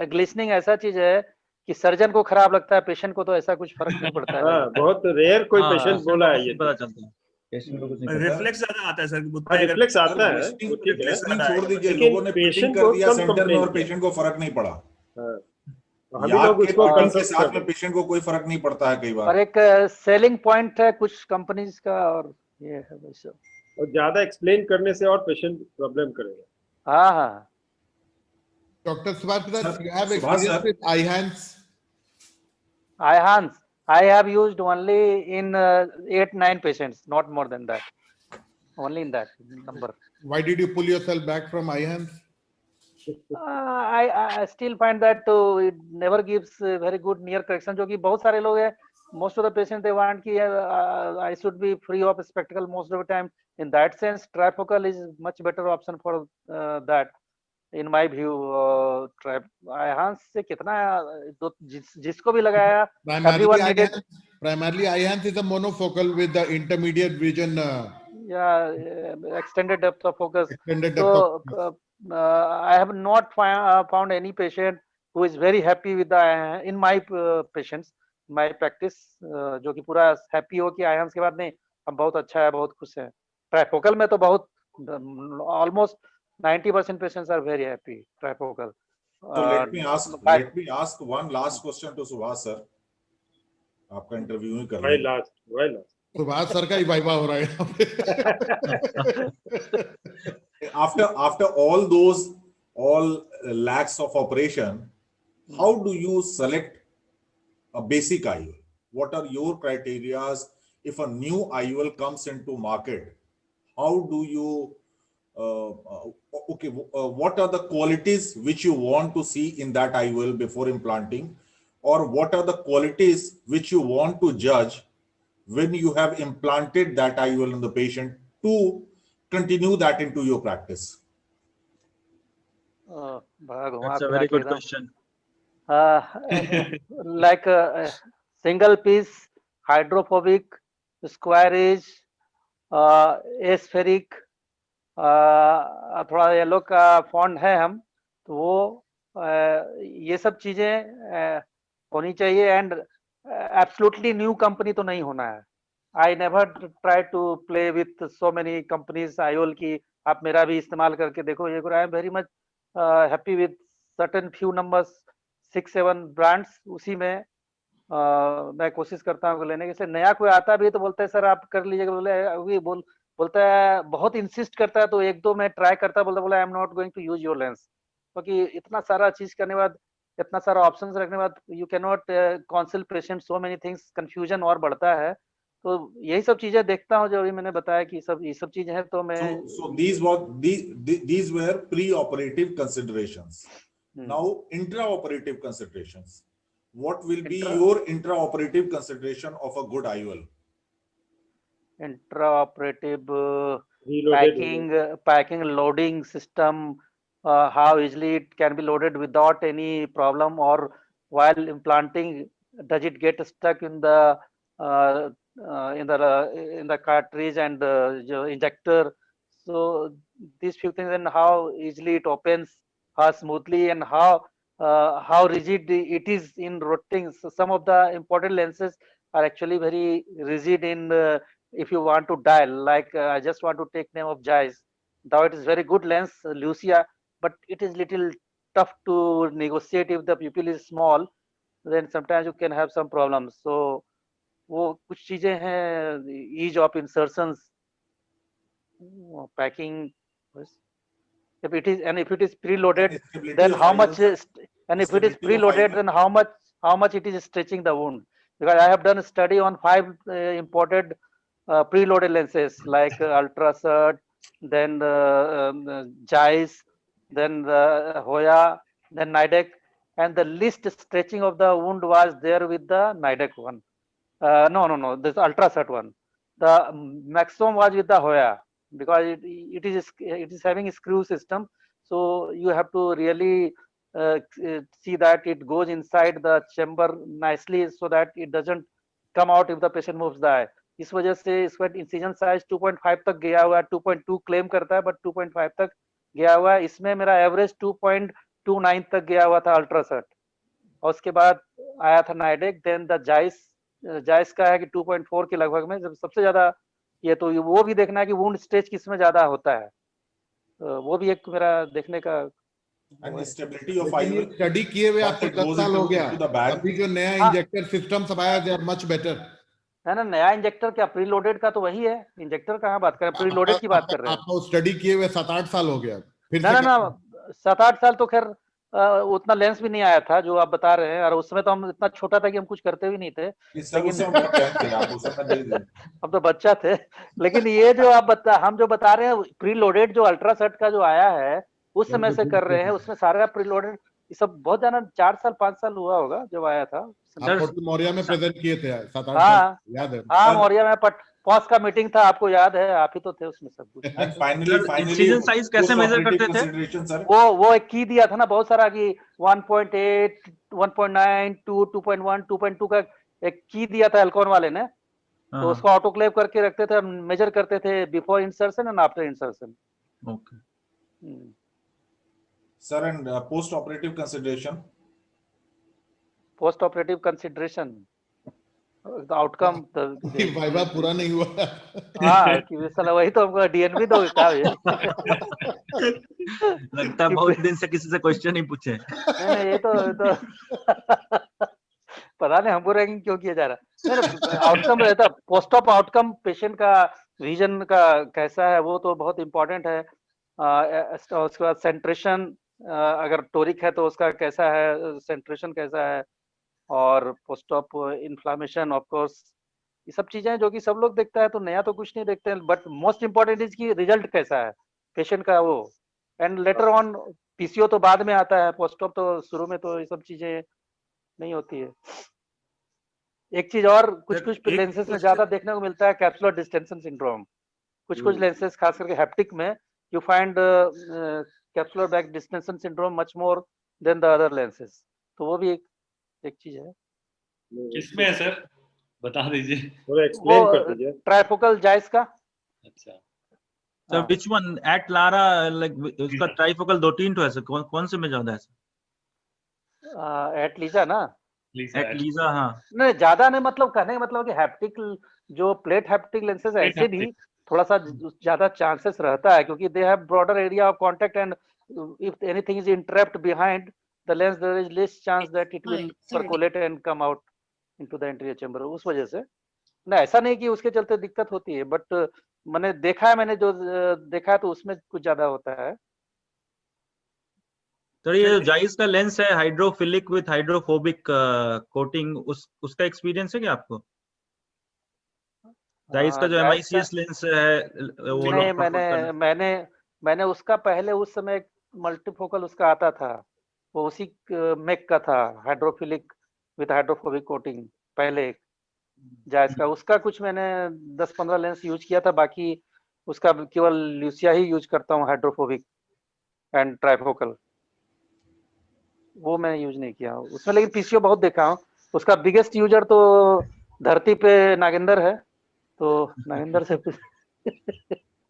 ग्लिसनिंग ऐसा चीज है कि सर्जन को खराब लगता है, पेशेंट को तो ऐसा कुछ फर्क नहीं पड़ता है। हाँ, बहुत रेयर कोई पेशेंट बोला है ये। पता चलता है पेशेंट को कुछ नहीं पता। रिफ्लेक्स ज्यादा आता है सर। रिफ्लेक्स आता है, ग्लिसनिंग छोड़ दीजिए, लोगों ने पेटिंग कर दिया सेंटर में और पेशेंट को फर्क नहीं पड़ा। हम लोग उसको के साथ में पेशेंट को कोई फर्क नहीं पड़ता है कई बार। और एक सेलिंग पॉइंट है कुछ कंपनीज का, और ये है वैसे। और ज्यादा एक्सप्लेन करने से और पेशेंट प्रॉब्लम करेगा। हाँ हाँ। Dr. Subhash, you have experience with iHands? iHands, I have used only in 8-9 patients, not more than that. Only in that number. Why did you pull yourself back from iHands? I still find that it never gives very good near correction. जो कि बहुत सारे लोग हैं, most of the patients they want कि I should be free of spectacle most of the time. In that sense, trifocal is much better option for that. In my view, iHands से कितना जिसको भी लगाया, primarily iHands is a monofocal with the intermediate vision. Extended depth of focus. I have not found any patient who is very happy with the in my patients, my practice, जो कि पूरा happy हो कि iHands के बाद नहीं, अब बहुत अच्छा है, बहुत खुश है। Trifocal में तो बहुत almost 90% patients are very happy. Trifocal. So let me ask one last question to Subhash sir. आपका इंटरव्यू ही कर रहे हैं। Why last? सुभाष सर का ही वाइवा हो रहा है यहाँ पे। After all lakhs of operation, how do you select a basic IOL? What are your criteria if a new IOL comes into market? How do you what are the qualities which you want to see in that IOL before implanting, or what are the qualities which you want to judge when you have implanted that IOL in the patient to continue that into your practice? That's a very good question. Like a single piece, hydrophobic, square edge, aspheric, थोड़ा yellow का font है हम, तो वो ये सब चीजें होनी चाहिए। एंड एब्सोल्युटली न्यू कंपनी तो नहीं होना है। I never try to play with so many companies IOL की आप मेरा भी इस्तेमाल करके देखो। ये I am very much happy with certain few numbers 6-7 brands, उसी में मैं कोशिश करता हूँ लेने के। नया कोई आता भी है तो बोलते हैं सर आप कर लीजिएगा, बोले बोलता है बहुत इंसिस्ट करता है, तो 1-2 मैं ट्राई करता है, बोला I am not going to use your lens, क्योंकि इतना सारा चीज करने बाद, इतना सारा ऑप्शंस रखने बाद you can not council patient so many things, confusion और बढ़ता है। तो यही सब चीजें देखता हूँ जो अभी मैंने बताया कि सब ये सब चीजें हैं। तो मैं these were pre-operative considerations. Now intraoperative considerations. What will be your intraoperative consideration of a good IOL? Intraoperative packing loading system, how easily it can be loaded without any problem, or while implanting does it get stuck in the cartridge and the injector. So these few things, and how easily it opens, how smoothly, and how rigid it is in rotating. So some of the important lenses are actually very rigid in if you want to dial, like I just want to take name of Zeiss, though it is very good lens, Lucia, but it is little tough to negotiate if the pupil is small, then sometimes you can have some problems. So वो कुछ चीजें हैं, ease of insertions, packing, if it is preloaded, then how much is, and if it is preloaded, then how much it is stretching the wound. Because I have done a study on 5 imported preloaded lenses like Ultracert, then Zeiss, then the Hoya, then Nidec, and the least stretching of the wound was there with the Nidec one. No, this Ultracert one. The maximum was with the Hoya, because it is having a screw system, so you have to really see that it goes inside the chamber nicely so that it doesn't come out if the patient moves the eye. इस वजह से इसका incision size 2.5 तक गया हुआ है, 2.2 claim करता है बट 2.5 तक गया हुआ है. इसमें मेरा एवरेज 2.29 तक गया हुआ था अल्ट्रासर्ट, और उसके बाद आया था नाइडेक, देन द जाइस का है कि 2.4 के लगभग में जब सबसे ज्यादा ये, तो वो भी देखना है कि वुंड स्टेज किसमें ज्यादा होता है, तो वो भी एक मेरा देखने का. स्टडी किए हुए आपको 10 साल हो गया, अभी जो नया इंजेक्टर सिस्टम सब आया, दे आर मच बेटर. है ना, नया इंजेक्टर क्या प्रीलोडेड का तो वही है, इंजेक्टर कहाँ बात कर रहे हैं, प्रीलोडेड की बात कर रहे हैं. आपको स्टडी किए हुए 7-8 साल हो गया. ना 7-8 साल तो खैर उतना लेंस भी नहीं आया था जो आप बता रहे हैं, और उस समय तो हम इतना छोटा था कि हम कुछ करते भी नहीं थे, हम तो बच्चा थे. लेकिन ये जो हम जो बता रहे हैं प्रीलोडेड जो अल्ट्रासेट का जो आया है उस समय से कर रहे हैं, उसमें सारा प्रीलोडेड ये सब बहुत ज्यादा 4 साल 5 साल हुआ होगा जब आया था. मौर्या में प्रेजेंट किए थे 7-8 साल, याद है? हाँ, मौर्या में पॉस का मीटिंग था, आपको याद है, आप ही तो थे उसमें सब कुछ. इंसिजन साइज कैसे मेजर करते थे? वो एक की दिया था ना बहुत सारा कि 1.8, 1.9, 2, 2.1, 2.2 का एक की दिया था एल्कोन वाले ने, तो उसको ऑटोक्लेव करके रखते थे, मेजर करते थे before insertion and after insertion. Okay sir. And post operative consideration? Post operative consideration outcome viva पूरा नहीं हुआ. हाँ, कि साला वही तो हमको डीएनबी दो क्या है. लगता है बहुत दिन से किसी से क्वेश्चन ही पूछे. नहीं, ये तो पता नहीं हमको रैंकिंग क्यों किया जा रहा है. आउटकम रहता, पोस्ट ऑफ आउटकम पेशेंट का विजन का कैसा है वो तो बहुत इंपॉर्टेंट है. उसके बाद सेंट्रेशन, अगर टोरिक है तो उसका कैसा है, सेंट्रेशन कैसा है, और post of inflammation of course, ये सब चीजें जो कि सब लोग देखता है, तो नया तो कुछ नहीं देखते हैं, बट मोस्ट इंपॉर्टेंट इज की रिजल्ट कैसा है पेशेंट का वो. एंड लेटर ऑन पीसीओ तो बाद में आता है, पोस्ट ऑफ तो शुरू में तो ये सब चीजें नहीं होती है. एक चीज और, कुछ लेंसेज में ज्यादा देखने को मिलता है कैप्सुलर डिस्टेंशन सिंड्रोम. कुछ लेंसेज खास करके हैप्टिक में you find capsular back distension syndrome much more than the other lenses. तो वो भी एक चीज है. किसमें है सर, बता दीजिए, थोड़ा एक्सप्लेन कर दीजिए. ट्राइफोकल जाइस का. अच्छा sir, which one AT Lara, like उसका ट्राइफोकल 2-3 तो है सर, कौन से में ज्यादा है सर? एट लीजा ना, एट लीजा. हाँ, नहीं ज्यादा नहीं, मतलब कहने का मतलब कि हैप्टिक जो प्लेट हैप्टिक लेंसेज ऐसे भी थोड़ा सा ज्यादा चांसेस रहता है, क्योंकि they have broader area of contact, and if anything is interrupt behind the lens, there is less chance that it will percolate and come out into the anterior chamber. उस वजह से ना, ऐसा नहीं कि उसके चलते दिक्कत होती है, बट मैंने जो देखा है तो उसमें कुछ ज्यादा होता है. तो ये जाइस का लेंस है हाइड्रोफिलिक विद हाइड्रोफोबिक कोटिंग, उसका एक्सपीरियंस है क्या आपको? जाइस का जो एमआईसीएस लेंस है वो नहीं, मैंने उसका पहले उस समय मल्टीफोकल उसका आता था, वो उसी मेक का था, हाइड्रोफिलिक विद हाइड्रोफोबिक कोटिंग पहले जायज का. उसका कुछ मैंने 10-15 लेंस यूज किया था, बाकी उसका केवल ल्यूसिया ही यूज करता हूँ, हाइड्रोफोबिक एंड ट्राइफोकल, वो मैंने यूज नहीं किया उसमें. लेकिन पीसीओ बहुत देखा हूँ. उसका बिगेस्ट यूजर तो धरती पे नागेंद्र है, तो नागेंद्र से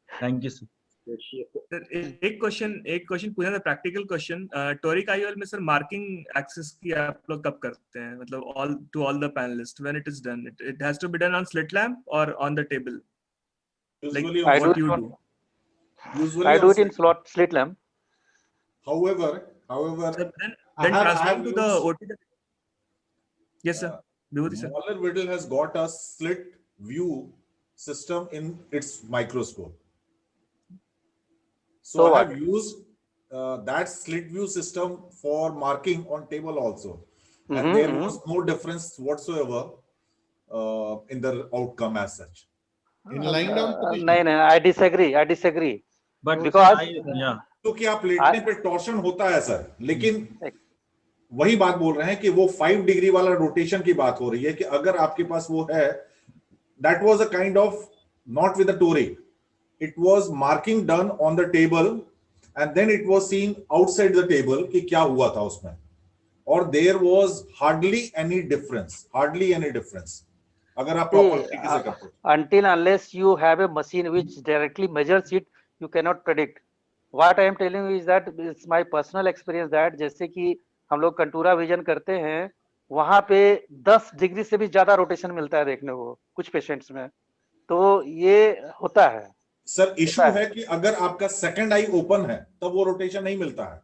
थैंक यू सर. एक क्वेश्चन पूछा था, प्रैक्टिकल क्वेश्चन. टोरिक आईओएल में सर मार्किंग एक्सेस की आप लोग कब करते हैं, मतलब all the panellist when it is done, it has to be done on slit lamp और on the table? Usually I do it in slit lamp. However, then transferring to the OT. Yes sir. Moller Whittle has got a slit view system in its microscope. So I have used that slit view system for marking on table also, and there was no difference whatsoever in the outcome as such. In lying down position. नहीं, I disagree. But Because yeah. तो क्या लेटने पे torsion होता है sir, लेकिन वही बात बोल रहे हैं कि वो 5 डिग्री वाला रोटेशन की बात हो रही है कि अगर आपके पास वो है, that was a kind of not with the toric, it was marking done on the table and then it was seen outside the table कि क्या हुआ था उसमें, और there was hardly any difference. अगर आप प्रॉपर तरीके से करते हो. Until unless you have a machine which directly measures it, you cannot predict. What I am telling you is that it's my personal experience that जैसे कि हम लोग कंटूरा विजन करते हैं, वहां पे 10 डिग्री से भी ज्यादा रोटेशन मिलता है देखने को कुछ पेशेंट्स में, तो ये होता है. सर इशू है कि अगर आपका सेकंड आई ओपन है तब वो रोटेशन नहीं मिलता है,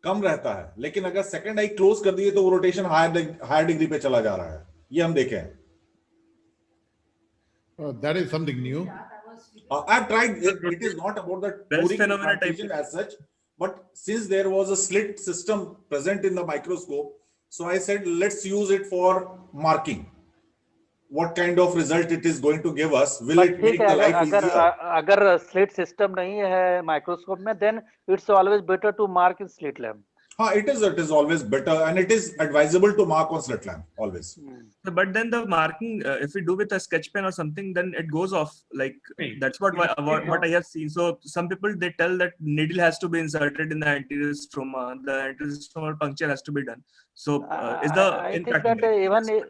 कम रहता है, लेकिन अगर सेकंड आई क्लोज कर दिए तो वो रोटेशन हायर डिग्री पे चला जा रहा है. ये हम देखें. That is something new. I've tried. It is not about the toric rotation as such, but since there was a slit system present in the microscope, so I said let's use it for marking. What kind of result it is going to give us? Will it make the life easier? अगर slit system नहीं है microscope में, then it's always better to mark in slit lamp. हाँ, it is always better, and it is advisable to mark on slit lamp always. But then the marking, if we do with a sketch pen or something, then it goes off. Like that's what I have seen. So some people, they tell that needle has to be inserted in the anterior stroma. The anterior stromal puncture has to be done. So is the I think that even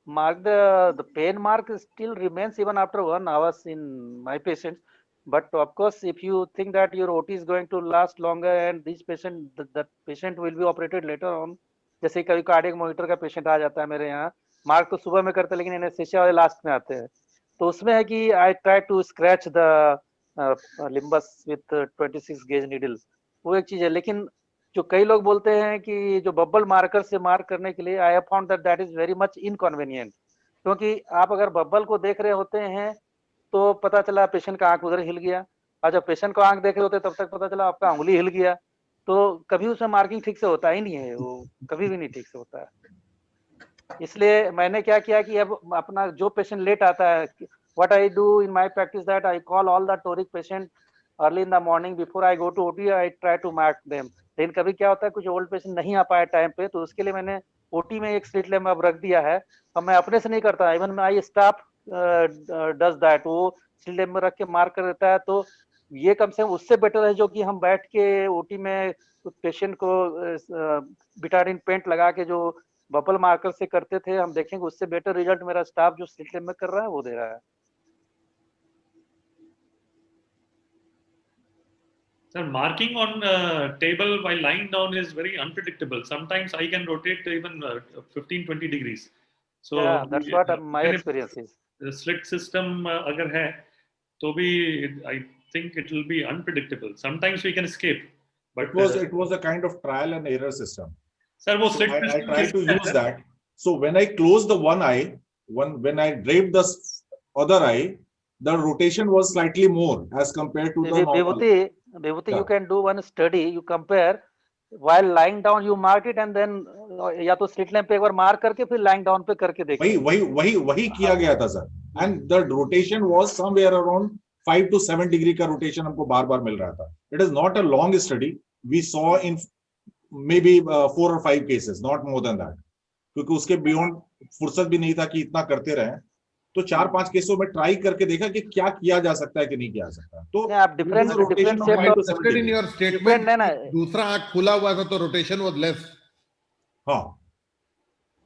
mark the pain mark still remains even after 1 hour in my patients. But of course, if you think that your OT is going to last longer and this patient, that patient will be operated later on, जैसे कभी cardiac monitor का patient आ जाता है मेरे यहाँ, mark तो सुबह में करते हैं लेकिन एनेस्थीसिया वाले लास्ट में आते हैं, तो उसमें है कि I try to scratch the limbus with 26 gauge needle, वो एक चीज है. लेकिन जो कई लोग बोलते हैं कि जो बबल मार्कर से मार्क करने के लिए, I have found that is very much inconvenient, क्योंकि आप अगर बबल को देख रहे होते हैं तो पता चला पेशेंट का आंख उधर हिल गया, और जब पेशेंट को आंख देख रहे होते तब तक पता चला आपका उंगली हिल गया, तो कभी उसमें मार्किंग ठीक से होता ही नहीं है, वो कभी भी नहीं ठीक से होता है. इसलिए मैंने क्या किया कि अब अपना जो पेशेंट लेट आता है, what I do in my practice that I call all the toric patient early in the morning before I go to OT, I try to mark them. लेकिन कभी क्या होता है कुछ ओल्ड पेशेंट नहीं आ पाए टाइम पे, तो उसके लिए मैंने ओटी में एक स्लिट लैम्प अब रख दिया है, और मैं अपने से नहीं करता, even my staff does that, वो स्लिट लैम्प में रख के मार्क कर देता है. तो ये कम से कम उससे बेटर है जो कि हम बैठ के ओटी में पेशेंट को बिटाडिन पेंट लगा के जो बबल मार्कर से करते थे, हम देखेंगे उससे बेटर रिजल्ट मेरा स्टाफ जो स्लिट लैम्प में कर रहा है वो दे रहा है. Sir, marking on table while lying down is very unpredictable. Sometimes I can rotate even 15-20 degrees. So yeah, that's what my experience is. The slit system agar hai, to bhi I think it will be unpredictable. Sometimes we can escape. But it was a kind of trial and error system. Sir, wo slit I tried to use that. So when I closed the one eye, when I draped the other eye, the rotation was slightly more as compared to the normal. Vibhuti, you can do one study. You compare while lying down, you mark it, and then या तो slit lamp पे एक बार mark करके फिर lying down पे करके देखिए. वही किया गया था sir. And the rotation was somewhere around 5 to 7 degree का rotation हमको बार-बार मिल रहा था. It is not a long study. We saw in maybe 4 or 5 cases, not more than that. क्योंकि उसके beyond फुर्सत भी नहीं था कि इतना करते रहे. तो 4-5 केसों में ट्राई करके देखा कि क्या किया जा सकता है कि नहीं किया जा सकता. तो आप different set in your statement, दूसरा आंख खुला हुआ था तो रोटेशन वाज लेस. हाँ,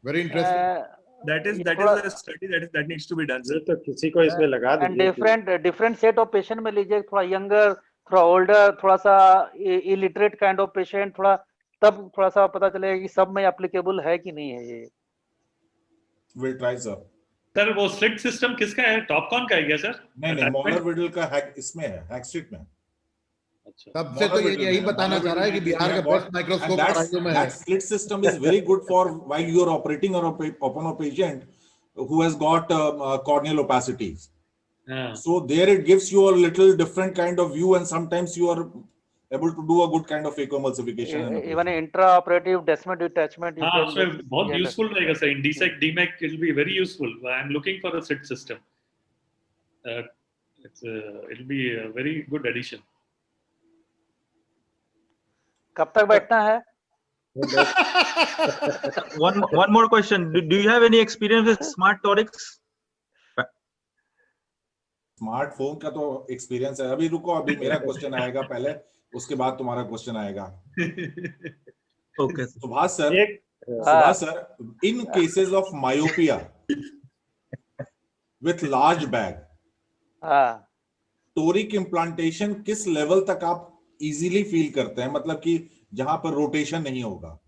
very interesting. That is a study that needs to be done. तो किसी को इसमें लगा दीजिए. डिफरेंट सेट ऑफ पेशेंट में लीजिए, थोड़ा यंगर, थोड़ा ओल्डर, थोड़ा सा इलिटरेट काइंड ऑफ पेशेंट, थोड़ा तब थोड़ा सा पता चलेगा कि सब में एप्लीकेबल है कि नहीं है ये. We'll try sir. सर वो स्लिट सिस्टम किसका है? टॉपकॉन का है क्या सर? नहीं, मोनरविडल का हैक इसमें है, हैकस्ट्रीट में. सबसे तो यही बताना चाह रहा है कि बिहार का बेस्ट माइक्रोस्कोप आईओ में है. That slit system is very good for while you are operating upon a patient who has got corneal opacities. So there it gives you a little different kind of view, and sometimes you are able to do a good kind of phacoemulsification. in a Even patient. intraoperative descent detachment you हाँ, can उसमें get बहुत CLS. useful रहेगा sir. In DSEC, DMEC, it will be very useful. I'm looking for a SIT system. It'll be a very good addition. कब तक बैठना है? One more question. Do you have any experience with smart torics? Smartphone का तो experience है. अभी रुको, अभी मेरा क्वेश्चन आएगा पहले, उसके बाद तुम्हारा क्वेश्चन आएगा. Okay. सुभाष सर, हाँ. in cases of myopia with large bag, हाँ. toric implantation किस लेवल तक आप इजीली फील करते हैं, मतलब कि जहां पर रोटेशन नहीं होगा,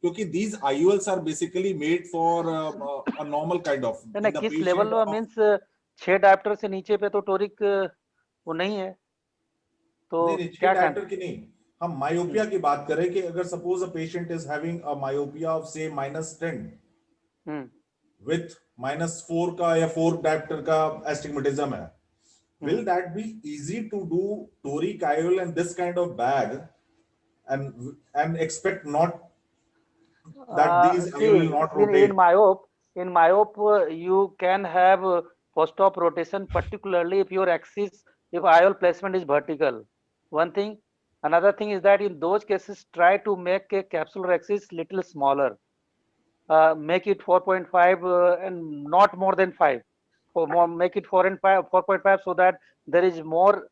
क्योंकि these IOLs are basically made for a normal kind of. नहीं, किस लेवल में मींस 6 डायप्टर से नीचे पे तो टोरिक वो नहीं है, तो नहीं, क्या डायप्टर की नहीं, हम मायोपिया की बात करें कि अगर suppose a patient is having a myopia of से -10 विथ -4 का या 4 डायप्टर का एस्टिग्मेटिज्म है, will that be easy to do toric IOL and this kind of bag and expect not that these IOL will not rotate? In myop you can have post-op rotation, particularly if your axis, if IOL placement is vertical. One thing. Another thing is that in those cases, try to make a capsular axis little smaller. Make it 4.5 and not more than 5. Make it 4 and 5, 4.5, so that there is more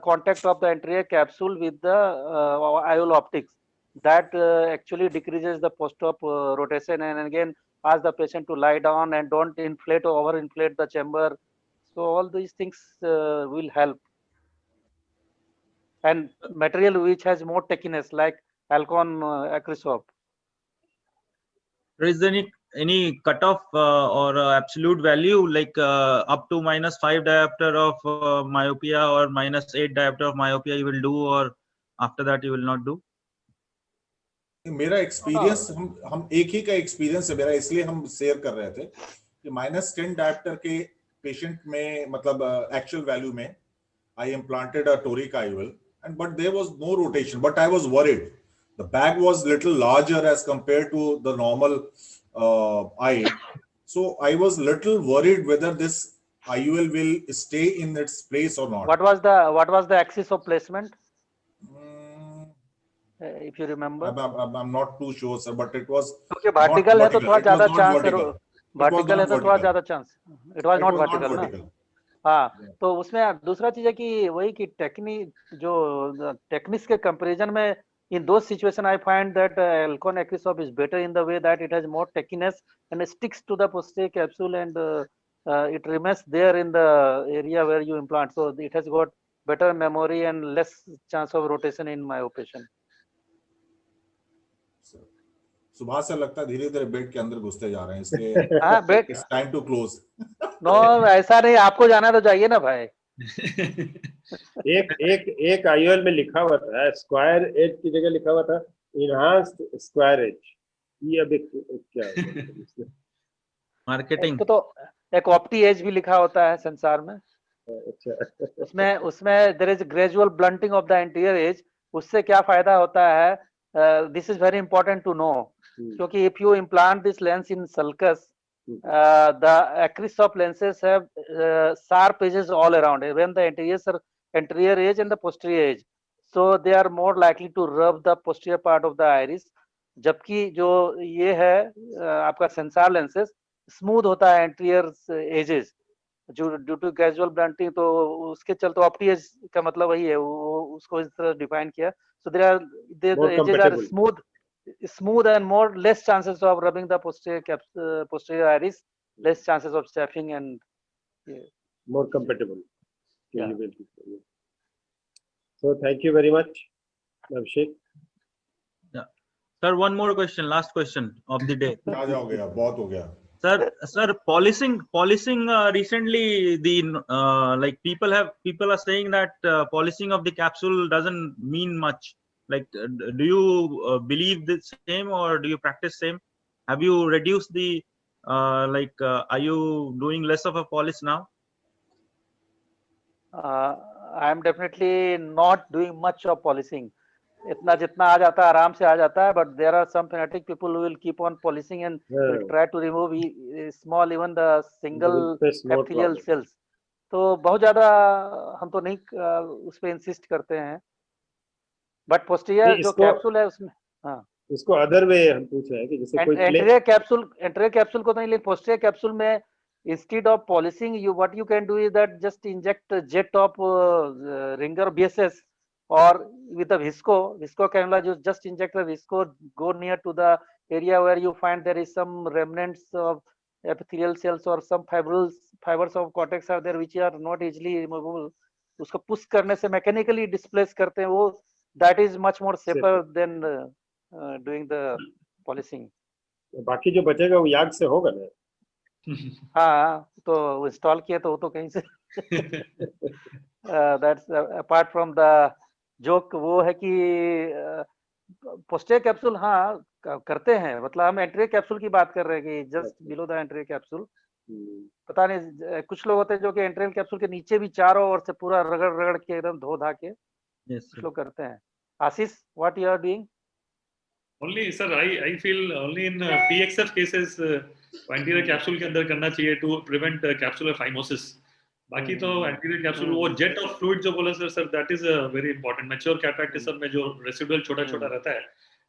contact of the anterior capsule with the IOL optics. That actually decreases the post-op rotation, and again ask the patient to lie down and don't inflate or overinflate the chamber. So all these things will help. And material which has more tackiness, like Alcon Acrysop. Is there any cutoff or absolute value, like up to -5 diopter of myopia or -8 diopter of myopia you will do, or after that you will not do? मेरा experience, हम एक ही का experience है मेरा, इसलिए हम share कर रहे थे कि -10 डायप्टर के पेशेंट में, मतलब एक्चुअल वैल्यू में, I implanted a toric IOL, but there was no rotation. But I was worried. The bag was little larger as compared to the normal eye, so I was little worried whether this IOL will stay in its place or not. What was the axis of placement? If you remember. I'm not too sure, sir, but it was. Okay, vertical है तो थोड़ा ज़्यादा chance है. Vertical है तो थोड़ा ज़्यादा chance. It was not vertical ना. हाँ, तो उसमें दूसरा चीज है कि वही कि टेक्निक्स के कंपैरिजन में in those situations I find that Alcon Acrysop is better in the way that it has more tackiness and it sticks to the posterior capsule, and it remains there in the area where you implant, so it has got better memory and less chance of rotation in my operation. Subhash sir लगता है धीरे-धीरे bed के अंदर घुसते जा रहे हैं, इसलिए हाँ, but it's time to close. No, ऐसा नहीं, आपको जाना है तो जाइए ना भाई. एक IOL में लिखा हुआ था स्क्वायर एज की जगह लिखा हुआ था इनहांस्ड स्क्वायर एज. ये अभी क्या है मार्केटिंग? तो एक ऑप्टी एज भी लिखा होता है संसार में. अच्छा. उसमें there is gradual blunting of the anterior edge. उससे क्या फायदा होता है? This is very important to know, क्योंकि if you implant this lens in sulcus, the Acrysop lenses have sharp edges all around, when the anterior edge and the posterior edge, so they are more likely to rub the posterior part of the iris. जबकि जो ये है आपका सेंसार lenses smooth होता है anterior edges due to gradual blunting, तो उसके चलते ऑप्टी एज का मतलब वही है, वो उसको इस तरह डिफाइन किया. So their edges are smooth and more less chances of rubbing the posterior iris, less chances of chafing, and more compatible. Yeah. So thank you very much, Abhishek. Yeah, sir, one more question, last question of the day. आ जाओगे यार, बहुत हो गया. Sir, polishing recently, the like people are saying that polishing of the capsule doesn't mean much. Like, do you believe the same, or do you practice same? Have you reduced the are you doing less of a polish now? I am definitely not doing much of policing. इतना जितना आ जाता है आराम से आ जाता है, but there are some fanatic people who will keep on policing and will try to remove small even the single epithelial cells. तो बहुत ज्यादा हम तो नहीं उस पे इंसिस्ट करते हैं, बट पोस्टीरियर जो कैप्सूल है उसमें, हाँ इसको अदर वे हम पूछ रहे हैं कि जैसे कोई एंटीरियर कैप्सूल को तो नहीं, लेकिन पोस्टीरियर कैप्सूल में instead of polishing, what you can do is that just inject a jet of Ringer BSS or with a visco cannula, you just inject the visco, go near to the area where you find there is some remnants of epithelial cells or some fibers of cortex are there which are not easily removable. उसको push करने से mechanically displace करते हैं वो, that is much more safer than doing the polishing. बाकी जो बचेगा वो याग से होगा ना? हाँ तो इंस्टॉल किया तो वो तो कहीं से that's apart from the joke, वो है कि पोस्टीरियर कैप्सूल हाँ करते हैं, मतलब हम एंटीरियर कैप्सूल की बात कर रहे हैं कि just below the anterior capsule. पता नहीं कुछ लोग होते हैं जो कि एंटीरियर कैप्सूल के नीचे भी चारों ओर से पूरा रगड़ के एकदम धो धा के कुछ लोग करते हैं. Ashish, what you are doing? Only sir, I feel only in PXF cases anterior capsule के अंदर करना चाहिए to prevent capsular phimosis. बाकी तो anterior capsule वो jet of fluid जो बोला sir, that is very important. Mature cataract सब में जो residual छोटा रहता है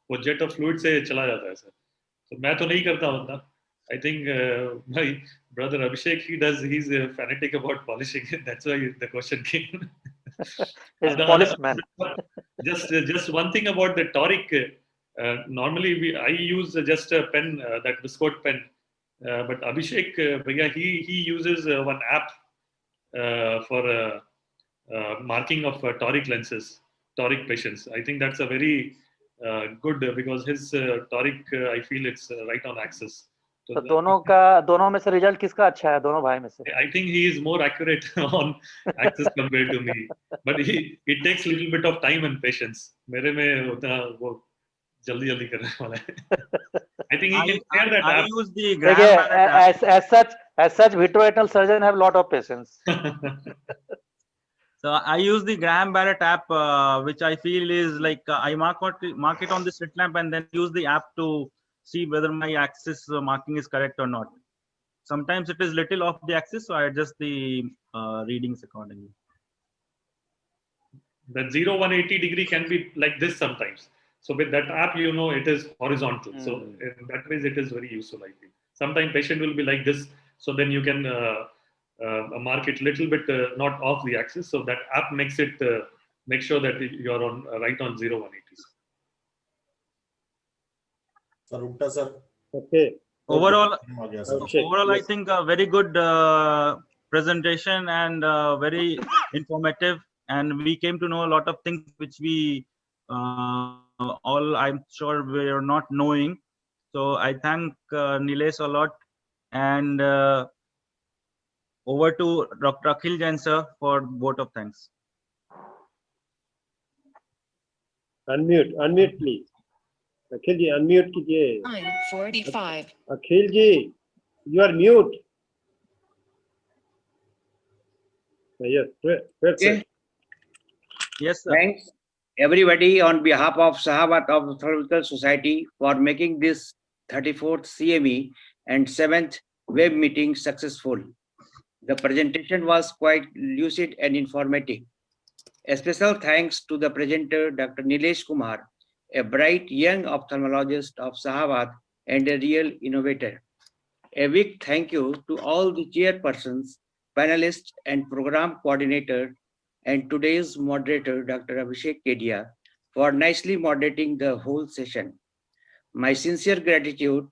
वो jet of fluid से चला जाता है sir. तो मैं तो नहीं करता हूँ ना. I think my brother Abhishek, he's fanatic about polishing. That's why the question came. He's a polished man. Just one thing about the toric. Normally I use just a pen, that Viscoat pen, but Abhishek, he uses one app for marking of toric lenses, toric patients. I think that's a very good because his toric, I feel it's right on axis. तो दोनों में से result किसका अच्छा है, दोनों भाई में से? I think he is more accurate on axis compared to me, but it takes a little bit of time and patience. मेरे में उतना वो जल्दी करने वाला है. I think he can share that app. I use the Graham as such vitreoretinal surgeon have lot of patience. So I use the Graham Barrett app, which I feel is like I mark it on the slit lamp and then use the app to see whether my axis marking is correct or not. Sometimes it is little off the axis, so I adjust the readings accordingly. The 0-180 degree can be like this sometimes. So with that app, it is horizontal. So in that way, it is very useful, I think. Sometimes patient will be like this. So then you can mark it little bit not off the axis. So that app makes it, make sure that you're on right on 0-180. Roongta sir. Okay. Overall, I think a very good presentation and very informative. And we came to know a lot of things which we all, I'm sure, we are not knowing. So I thank Nilesh a lot, and over to Dr. Akhil Jain sir for vote of thanks. Unmute please. Akhil ji, unmute कीजिए. 9:45. Akhil ji, you are mute. Yes, okay. Yes, sir. Thanks everybody on behalf of Sahabat Ophthalmical Society for making this 34th CME and 7th web meeting successful. The presentation was quite lucid and informative. A special thanks to the presenter, Dr. Nilesh Kumar, a bright young ophthalmologist of Sahabat and a real innovator. A big thank you to all the chairpersons, panelists, and program coordinator, and today's moderator, Dr. Abhishek Kedia, for nicely moderating the whole session. My sincere gratitude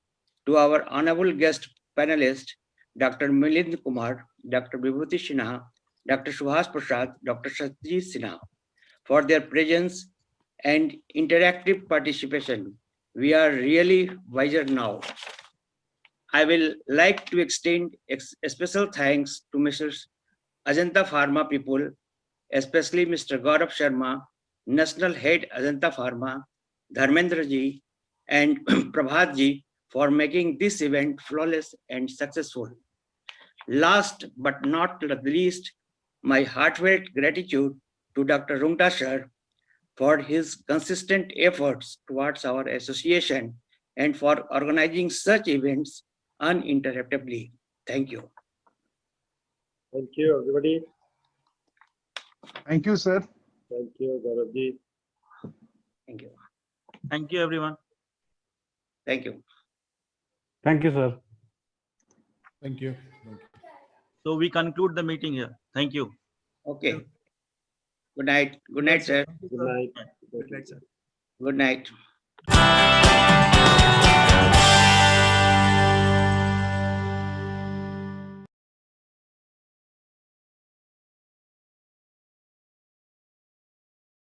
to our honorable guest panelists, Dr. Milind Kumar, Dr. Vibhuti Sinha, Dr. Subhas Prasad, Dr. Satyajit Sinha, for their presence and interactive participation. We are really wiser now. I will like to extend a special thanks to Mrs. Ajanta Pharma people, especially Mr. Gaurav Sharma, National Head Ajanta Pharma, Dharmendra ji, and Prabhat ji for making this event flawless and successful. Last but not the least, my heartfelt gratitude to Dr. Rungta sir for his consistent efforts towards our association and for organizing such events uninterruptedly. Thank you. Thank you, everybody. Thank you, sir. Thank you, Gauravji. Thank you. Thank you, everyone. Thank you. Thank you, sir. Thank you. So we conclude the meeting here. Thank you. Okay. Good night. Good night, sir. Good night. Good night, sir. Good night.